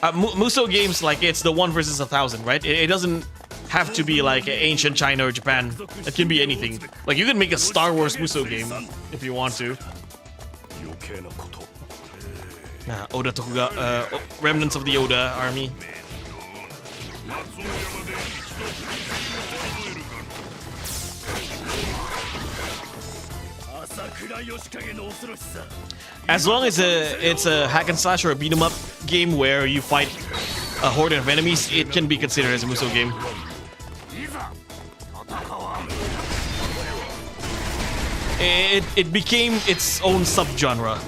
Musou games, like, it's the 1 versus 1,000, right? It doesn't have to be like ancient China or Japan. It can be anything. Like, you can make a Star Wars Musou game if you want to. Oda Tokuga, remnants of the Oda army. As long as it's a hack and slash or a beat 'em up game where you fight a horde of enemies, it can be considered as a Musou game. It became its own subgenre.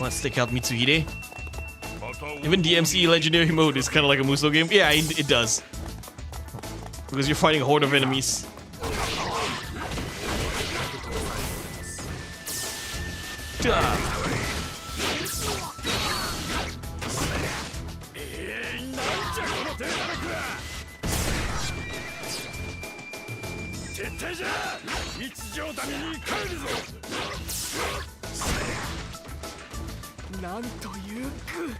Let's take out Mitsuhide. Even DMC Legendary Mode is kind of like a Musou game. Yeah, it does. Because you're fighting a horde of enemies. 一条民に帰るぞ。なんというく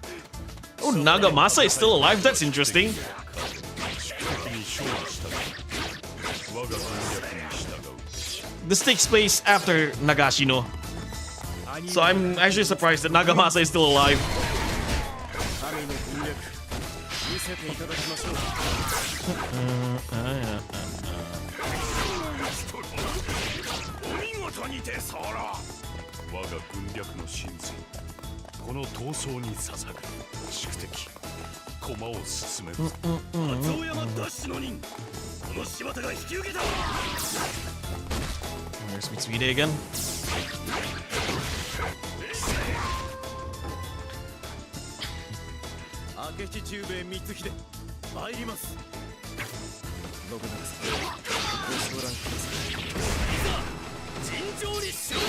Oh, Nagamasa is still alive. That's interesting. 敵に勝利したが我が戦略に従う。 This takes place after Nagashino. So I'm actually surprised that Nagamasa is still alive. 神の軍略見せていただきましょう。お見事にて候。我が軍略の真髄、この闘争に捧ぐ宿敵、駒を進める。松尾山奪取の任、この柴田が引き受けた。 There's Mitsuhide again. 明智中兵衛光秀参ります。信長さん、ご相談ください。いざ尋常に勝負。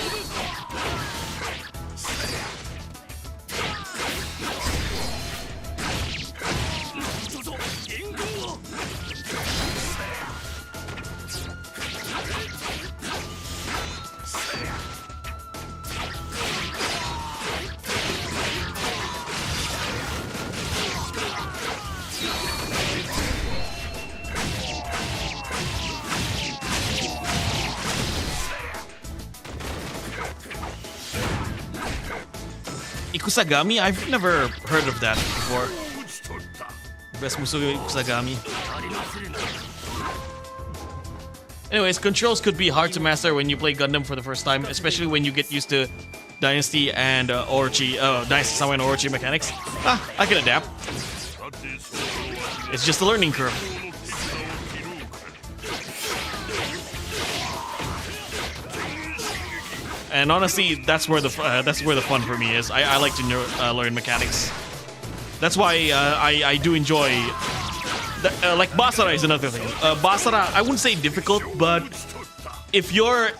どうぞ援軍を。Ikusagami? I've never heard of that before. Best Musou Ikusagami. Anyways, controls could be hard to master when you play Gundam for the first time, especially when you get used to Dynasty and Orochi, Dynasty Sama and Orochi mechanics. I can adapt. It's just a learning curve. And honestly, that's where the fun for me is. I like to learn mechanics. That's why I do enjoy. Like Basara is another thing. Basara, I wouldn't say difficult, but if you're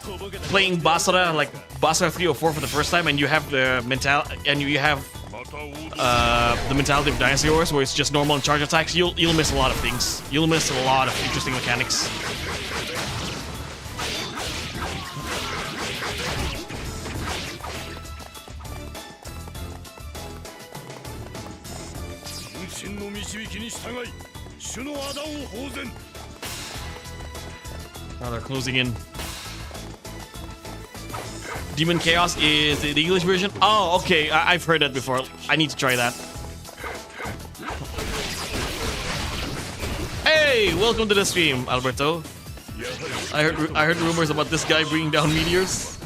playing Basara like Basara 3 or 4 for the first time, and you have the mentality of Dynasty Wars, where it's just normal and charge attacks, you'll miss a lot of things. You'll miss a lot of interesting mechanics. Now they're closing in. Demon Chaos is the English version? Oh, okay. I've heard that before. I need to try that. Hey, welcome to the stream, Alberto. I heard rumors about this guy bringing down meteors.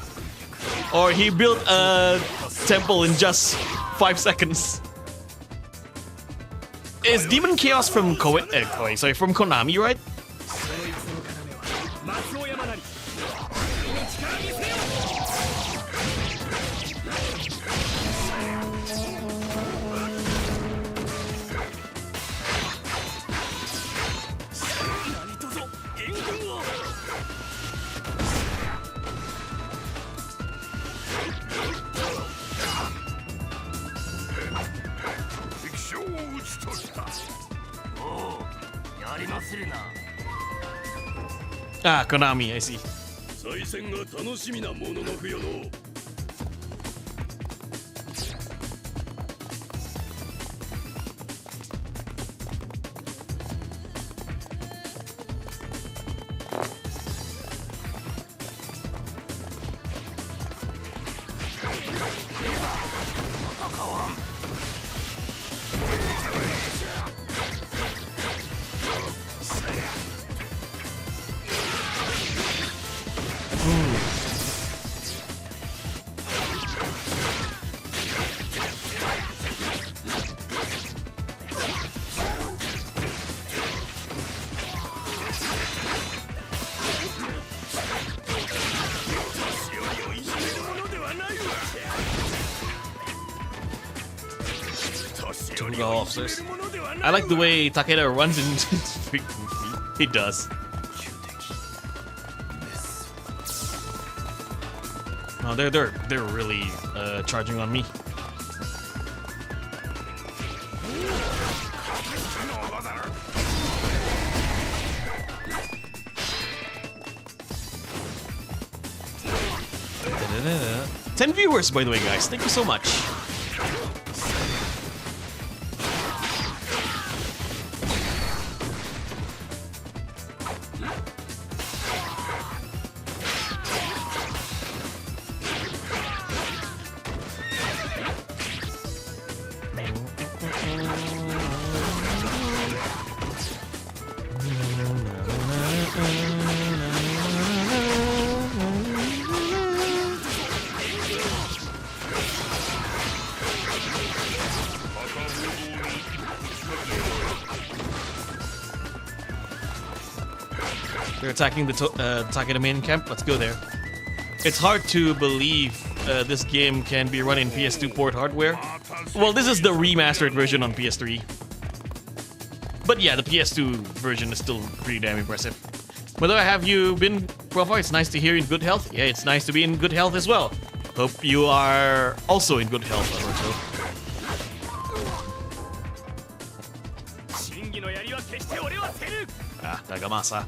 Or he built a temple in just 5 seconds. Is Demon Chaos from from Konami, right? Ah, Konami, I see. 再戦が楽しみなものの不よの。Officers. I like the way Takeda runs in. He does. Oh, they're really charging on me. 10 viewers, by the way, guys. Thank you so much. They're attacking the Takeda main camp. Let's go there. It's hard to believe this game can be run in PS2 port hardware. Well, this is the remastered version on PS3. But yeah, the PS2 version is still pretty damn impressive. Whether have you been, Profar? It's nice to hear you in good health. Yeah, it's nice to be in good health as well. Hope you are also in good health, Naruto. 真偽の槍は決して俺は捨てる Ah, Nagamasa.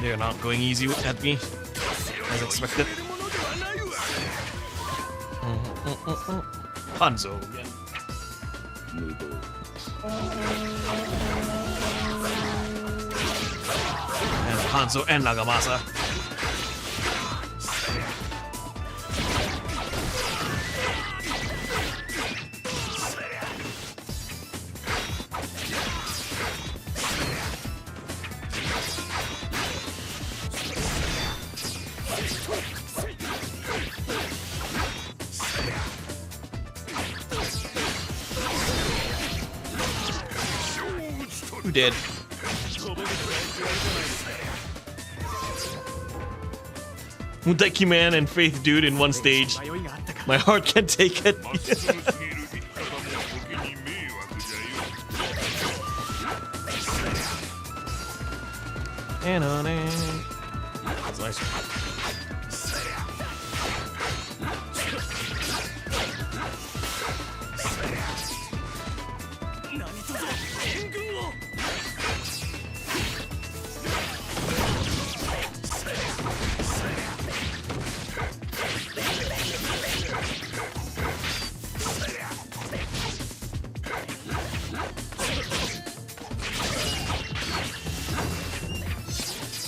They're not going easy at me, as expected. Hanzo again. And Hanzo and Nagamasa. Who did? Muteki Man and Faith Dude in one stage. My heart can't take it. まっすぐすぎる生き方も時に迷惑じゃよ That's nice.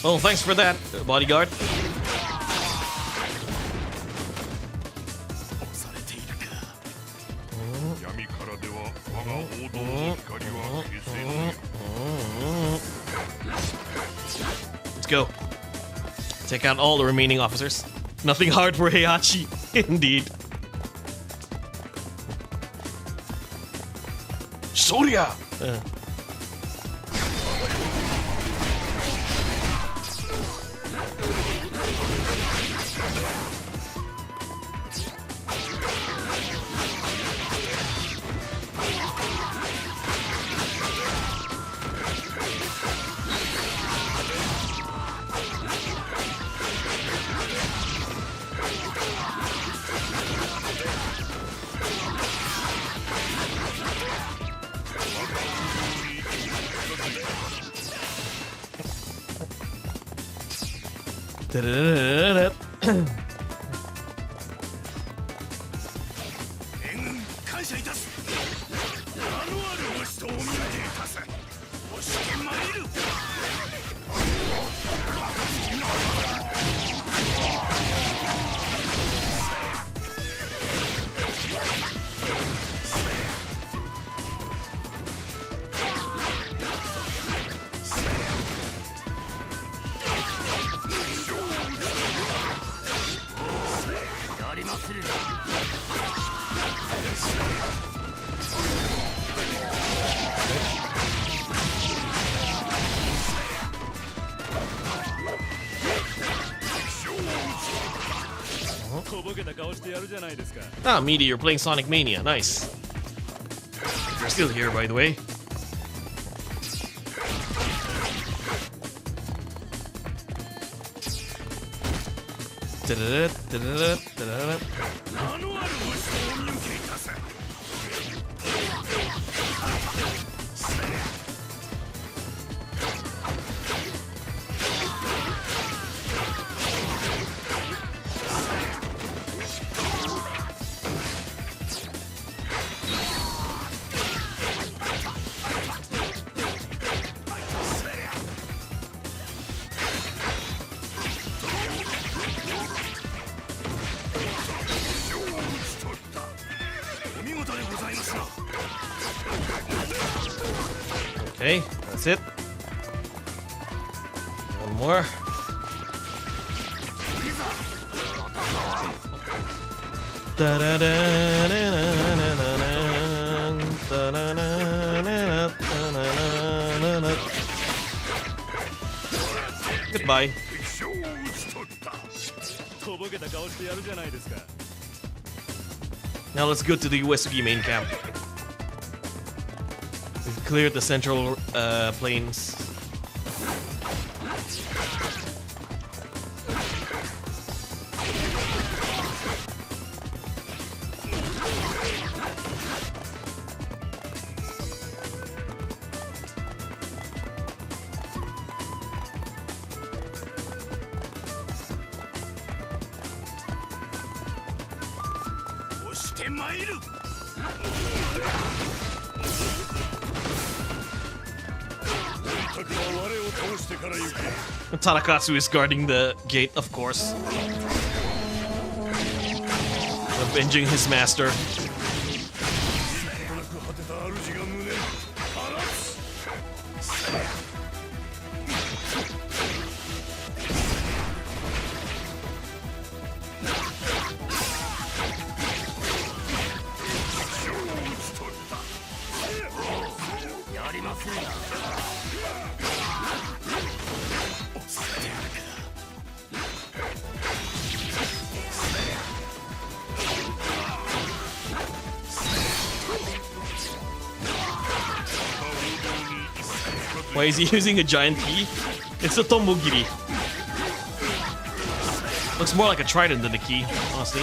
Oh, thanks for that, bodyguard. Let's go. Take out all the remaining officers. Nothing hard for Heihachi, indeed. Soria! Da-da-da-da-da. 援軍感謝いたす名のあるお人を見上げいたすおしけまいる 勝負やるじゃないですか。 Ah, Meaty, you're playing Sonic Mania. Nice. You're still here, by the way. Da-da-da, da-da-da, da-da-da. 名のある武士をお見受けいたせ。 Okay, that's it. One more. Goodbye. とぼけた顔してやるじゃないですか。 Now let's go to the Uesugi main camp. We've cleared the central plains. Tadakatsu is guarding the gate, of course. Avenging his master. Why is he using a giant key? It's a Tombogiri. Looks more like a trident than a key, honestly.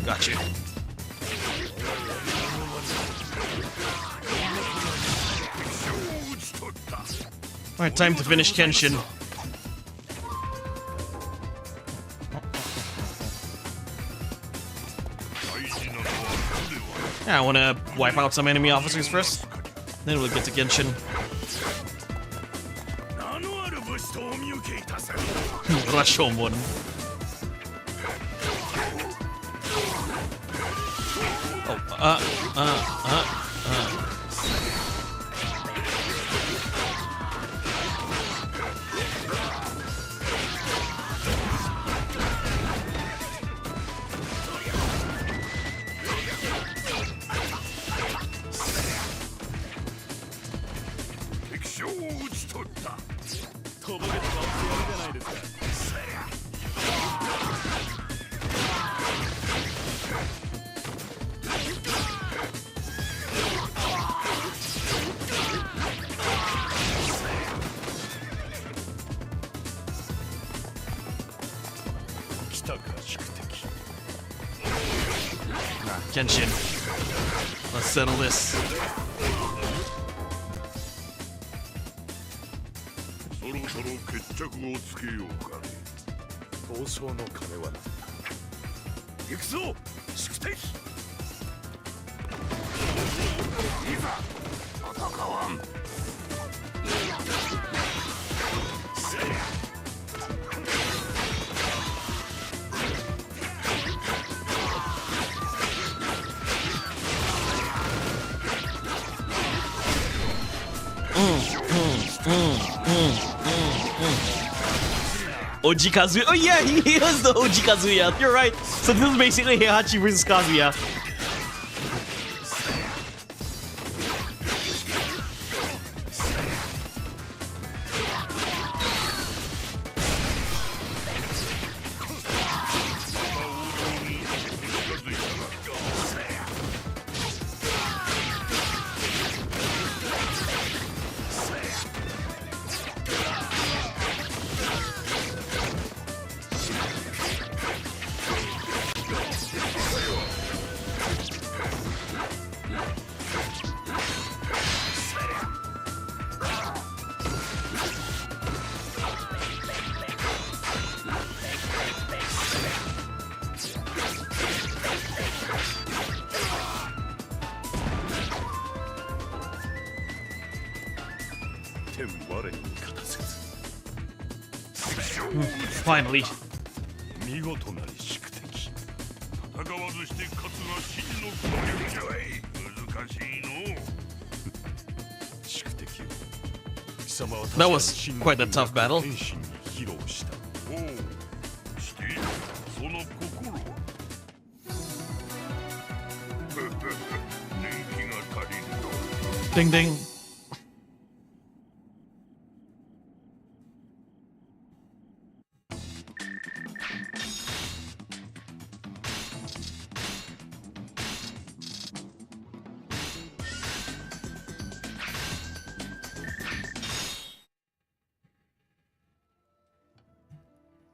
Got you. Alright, time to finish Kenshin. Yeah, I wanna wipe out some enemy officers first. Then we'll get to Genshin. Rashomon. Kenshin. Let's settle this. そろそろ決着をつけようかね。闘争の鐘は行くぞ宿敵。いざ戦わん。OG Kazuya. Oh yeah, he is the OG Kazuya. You're right. So this is basically Heihachi versus Kazuya. Finally. 見事なり宿敵。戦わずして勝つが真の攻撃じゃい。難しいの。宿敵よ。貴様は That was quite a tough battle. 天心に披露した。おう。してその心は。年季が足りんと。 Ding ding.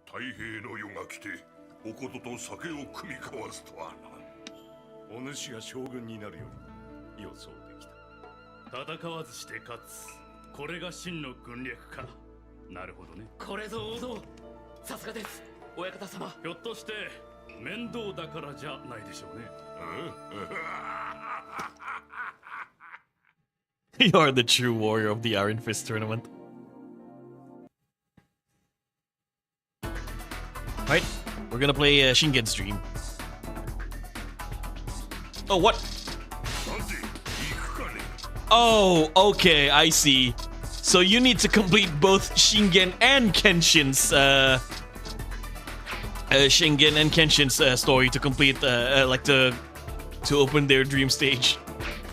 太平の世が来ておことと酒を酌み交わすとはな。お主が将軍になるように予想できた。戦わずして勝つ。これが真の軍略か。なるほどね。これぞ王道。さすがです、親方様。ひょっとして面倒だからじゃないでしょうね。You are the true warrior of the Iron Fist tournament. Right, we're gonna play Shingen stream. Oh, what? さて行くかね。 Oh, okay, I see. So you need to complete both Shingen and Kenshin's story to complete like to open their dream stage.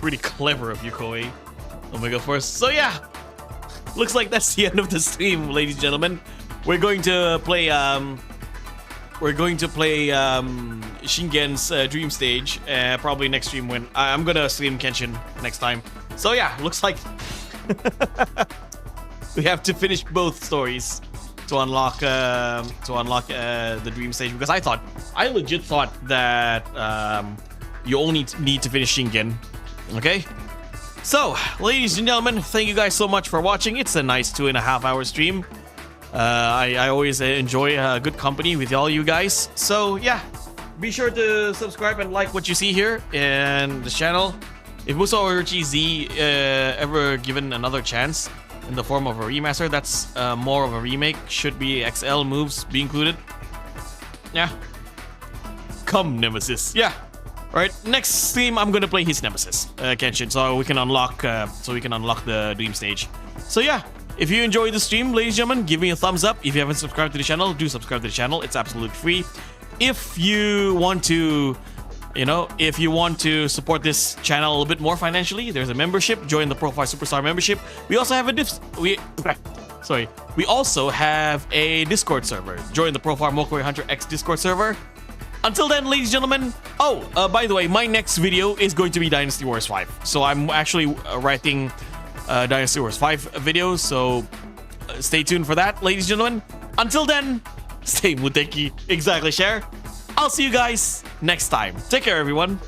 Pretty clever of you, Koei. Omega Force. So yeah, looks like that's the end of the stream, ladies and gentlemen. We're going to play Shingen's dream stage probably next stream when I'm gonna stream Kenshin next time. So yeah, looks like we have to finish both stories to unlock the dream stage, because I legit thought that you only need to finish Shingen. Okay, so ladies and gentlemen, thank you guys so much for watching. It's a nice 2.5 hour stream. I always enjoy good company with all you guys. So yeah, be sure to subscribe and like what you see here in the channel. If Musou Orochi Z ever given another chance in the form of a remaster, that's more of a remake. Should be XL moves be included. Yeah. Come Nemesis. Yeah. Alright, next stream I'm gonna play his Nemesis, Kenshin, so we can unlock the dream stage. So yeah. If you enjoyed the stream, ladies and gentlemen, give me a thumbs up. If you haven't subscribed to the channel, do subscribe to the channel. It's absolutely free. If you want to, support this channel a little bit more financially, there's a membership. Join the Profar Superstar membership. We also have we also have a Discord server. Join the Profar Mokoi Hunter X Discord server. Until then, ladies and gentlemen. Oh, by the way, my next video is going to be Dynasty Wars 5. So I'm actually writing Dynasty Wars 5 videos, so stay tuned for that, ladies and gentlemen. Until then, stay Muteki. Exactly, share. I'll see you guys next time. Take care, everyone.